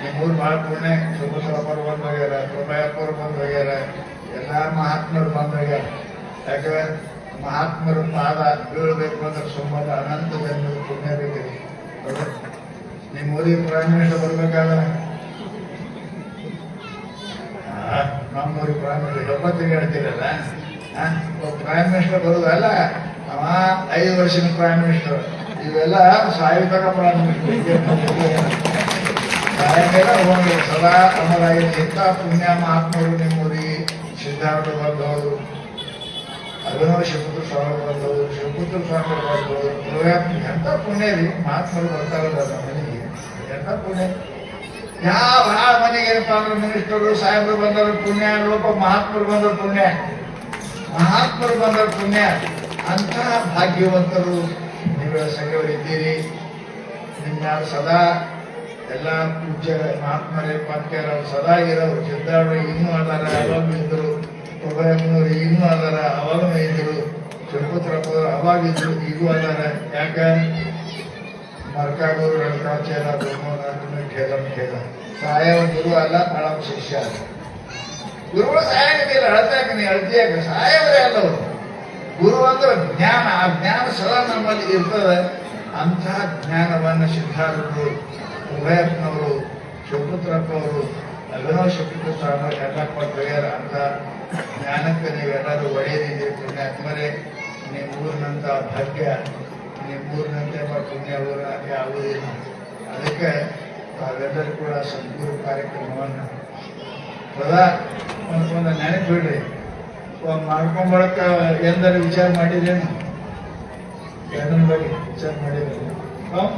ನಿಮ್ಮೂರು ಭಾಳ ಪುಣ್ಯ. ಸುಭದ್ರಪ್ಪರು ಬಂದು ಹೋಗ್ಯಾರ, ಪ್ರಭಯಪ್ಪರು ಬಂದು ಹೋಗ್ಯಾರ, ಎಲ್ಲ ಮಹಾತ್ಮರು ಬಂದು ಹೋಗ್ಯಾರ. ಯಾಕಂದ್ರೆ ಮಹಾತ್ಮರ ಪಾದ ಬೀಳಬೇಕು ಅಂದ್ರೆ ಸುಮ್ಮನೆ ಅನಂತ ಜನ್ಮದ ಪುಣ್ಯ ಬೇಕಿದೆ. ನಿಮ್ಮ ಊರಿಗೆ ಪ್ರೈಮ್ ಮಿನಿಸ್ಟರ್ ಬರ್ಬೇಕಾದ್ರೆ ನಮ್ಮೂರಿಗೆ ಪ್ರೈಮ್ ಮಿನಿಸ್ಟರ್ ಎಪ್ಪತ್ತಿಗೆ ಹೇಳ್ತೀರಲ್ಲ, ಪ್ರೈಮ್ ಮಿನಿಸ್ಟರ್ ಬರೋದಲ್ಲ, ಅವ 5 ವರ್ಷದ ಪ್ರೈಮ್ ಮಿನಿಸ್ಟರ್. ಇವೆಲ್ಲ ಸಾಯುತಕ ಪ್ರೈಮ್ ಮಿನಿಸ್ಟರ್ ಸಾಯಂಕಾಲ ಹೋಗಿ ಸದಾ ಅಮರಾಗಿದ್ದ ಪುಣ್ಯ ಮಹಾತ್ಮರು ನಿಮ್ಮೂರಿಗೆ ಸಿದ್ಧಾರ್ಥ ಬಂದವರು, ಅದನ್ನು ಶಿವಪುತ್ರ ಸ್ವಾಮಿ ಬಂದವರು, ಶಿವಪುತ್ರ ಸ್ವಾಮಿ ಬಂದವರು. ಎಂತ ಪುಣ್ಯ ರೀ ಮಹಾತ್ಮರು ಬರ್ತಾರಲ್ಲ ಮನೆಗೆ, ಎಂತ ಪುಣ್ಯ. ಯಾವ ಮನೆಗೆ ಏನಪ್ಪಾ ಅಂದ್ರೆ ಮಿನಿಸ್ಟರು ಸಾಹೇಬರು ಬಂದವರು ಪುಣ್ಯ, ಲೋಕ ಮಹಾತ್ಮರು ಬಂದವರು ಪುಣ್ಯ, ಮಹಾತ್ಮರು ಬಂದವರು ಪುಣ್ಯ. ಅಂತಹ ಭಾಗ್ಯವಂತರು ನೀವೆಲ್ಲ ಸಂಘವರಿದ್ದೀರಿ. ನಿಮ್ಮ ಸದಾ ಎಲ್ಲ ಪೂಜ್ಯ ಮಹಾತ್ಮರೇ ಪಂಕ್ಯರ ಸದಾ ಇರೋರು. ಸಿದ್ಧಾರ್ಥ ಇನ್ನೂ ಅದಾರ, ಅವಾಗ ಇದ್ರು. ಪ್ರಭಯಮ್ಮನವರು ಇನ್ನೂ ಅದಾರ, ಅವಾಗೂ ಇದ್ರು. ಶಿವಪುತ್ರಪ್ಪವರು ಅವಾಗಿದ್ರು, ಈಗೂ ಅದಾರ. ಯಾಕ ಮರ್ಕಾಗೂರು ರಣಕಾಚಾರ ಖೇದ ಸಾಯವ ಗುರು ಅಲ್ಲ, ಅಳಮ ಶಿಷ್ಯ ಅಲ್ಲ. ಗುರುಗಳು ಸಾಯಂಗಿಲ್ಲ, ಅಳತಾಕ ನೀ ಅಳತಿಯಾಕ ಸಾಯವರೇ ಅಲ್ಲವರು. ಗುರು ಅಂದ್ರೆ ಜ್ಞಾನ. ಆ ಜ್ಞಾನ ಸದಾ ನಮ್ಮಲ್ಲಿ ಇರ್ತದೆ. ಅಂತಹ ಜ್ಞಾನವನ್ನು ಸಿದ್ಧಾರ್ಥರು, ಉಭಯಪ್ಪನವರು, ಶಿವಪುತ್ರಪ್ಪವರು, ಅಭಿನವ ಶಿವಪುತ್ರ ಸ್ವಾಮಿ ಎಲ್ಲ ಕೊಟ್ಟಾರ. ಅಂತ ಜ್ಞಾನಕ್ಕೆ ನೀವೆಲ್ಲರೂ ಒಡೆಯದಿದ್ದೀರಿ ಪುಣ್ಯಾತ್ಮರೇ. ನಿಮ್ಮೂರಿನಂತ ಭಾಗ್ಯ, ನಿಮ್ಮೂರಿನಂತೆ ಪುಣ್ಯ ಊರ ಯಾವುದಿಲ್ಲ. ಅದಕ್ಕೆ ತಾವೆಲ್ಲರೂ ಕೂಡ ಸದ್ಗುರು ಕಾರ್ಯಕ್ರಮವನ್ನು ಸದಾ ಒಂದು ನೆನಪು ಬಿಡ್ರಿ. ಮಾಡ್ಕೊಂಬಳಕ ಎಂದರೆ ವಿಚಾರ ಮಾಡಿದೇನು, ಏನನ್ನ ಬಗ್ಗೆ ವಿಚಾರ ಮಾಡಿದ್ರು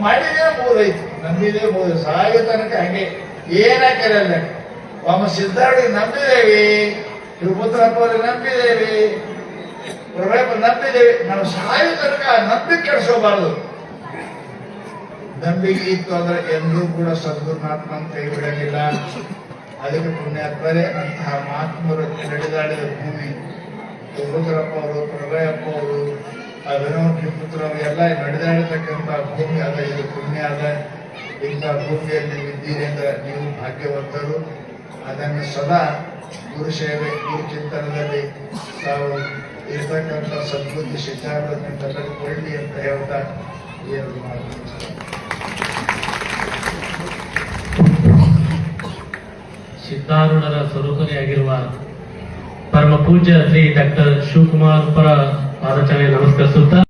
ಮಾಡಿದೇ ಬೋದೈತಿ, ನಂಬಿದೇ ಬೋದ ಸಾಯೋ ತನಕ ಹಂಗೆ ಏನಾಕಿರಲ್ಲ. ಒಮ್ಮ ಸಿದ್ಧಾರ್ಥ ನಂಬಿದೇವಿ, ಶಿವಪುತ್ರಪ್ಪವ್ರಿಗೆ ನಂಬಿದೇವಿ, ಪ್ರಭಯಪ್ಪ ನಂಬಿದೇವಿ. ನಾವು ಸಾಯೋ ತನಕ ನಂಬಿಕೆ ಕೆಡಿಸೋಬಾರ್ದು. ನಂಬಿಕೆ ಇತ್ತು ಅಂದ್ರೆ ಎಂದೂ ಕೂಡ ಸದ್ಗುರುನಾಥನ ಕೈ ಬಿಡಲಿಲ್ಲ. ಅದಕ್ಕೆ ಪುಣ್ಯಾತ್ಮರೇ ಅಂತಹ ಮಹಾತ್ಮರು ನಡೆದಾಡಿದ ಭೂಮಿ. ಶಿವಪುತ್ರಪ್ಪ ಅವರು, ಪ್ರಭಯಪ್ಪ ಅವರು, ಅಭಿನವ ಶಿವಪುತ್ರ ಎಲ್ಲ ನಡೆದಾಡತಕ್ಕಂಥ ಭೂಮಿ ಅದ. ಇದು ಪುಣ್ಯ ಅದ. ಇಂಥ ಭೂಮಿಯಲ್ಲಿ ಇದ್ದೀರಿ ಅಂದ್ರೆ ನೀವು ಭಾಗ್ಯವಂತರು. ಅದನ್ನು ಸದಾ ಗುರು ಸೇವೆ, ಗುರು ಚಿಂತನದಲ್ಲಿ ತಾವು ಇರ್ತಕ್ಕಂಥ ಸದ್ಬುದ್ಧಿ ಸಿದ್ಧಾರ್ಥನೆಲ್ಲರೂ ಕೊಳ್ಳಿ ಅಂತ ಹೇಳ್ತಾ ಏನು ಮಾಡಿ. ಸಿದ್ಧಾರೂಢರ ಸ್ವರೂಪನೆಯಾಗಿರುವ ಪರಮ ಪೂಜ್ಯ ಶ್ರೀ ಡಾಕ್ಟರ್ ಶಿವಕುಮಾರ್ ಪರ ಪಾದಚಾರ್ಯ ನಮಸ್ಕರಿಸುತ್ತಾ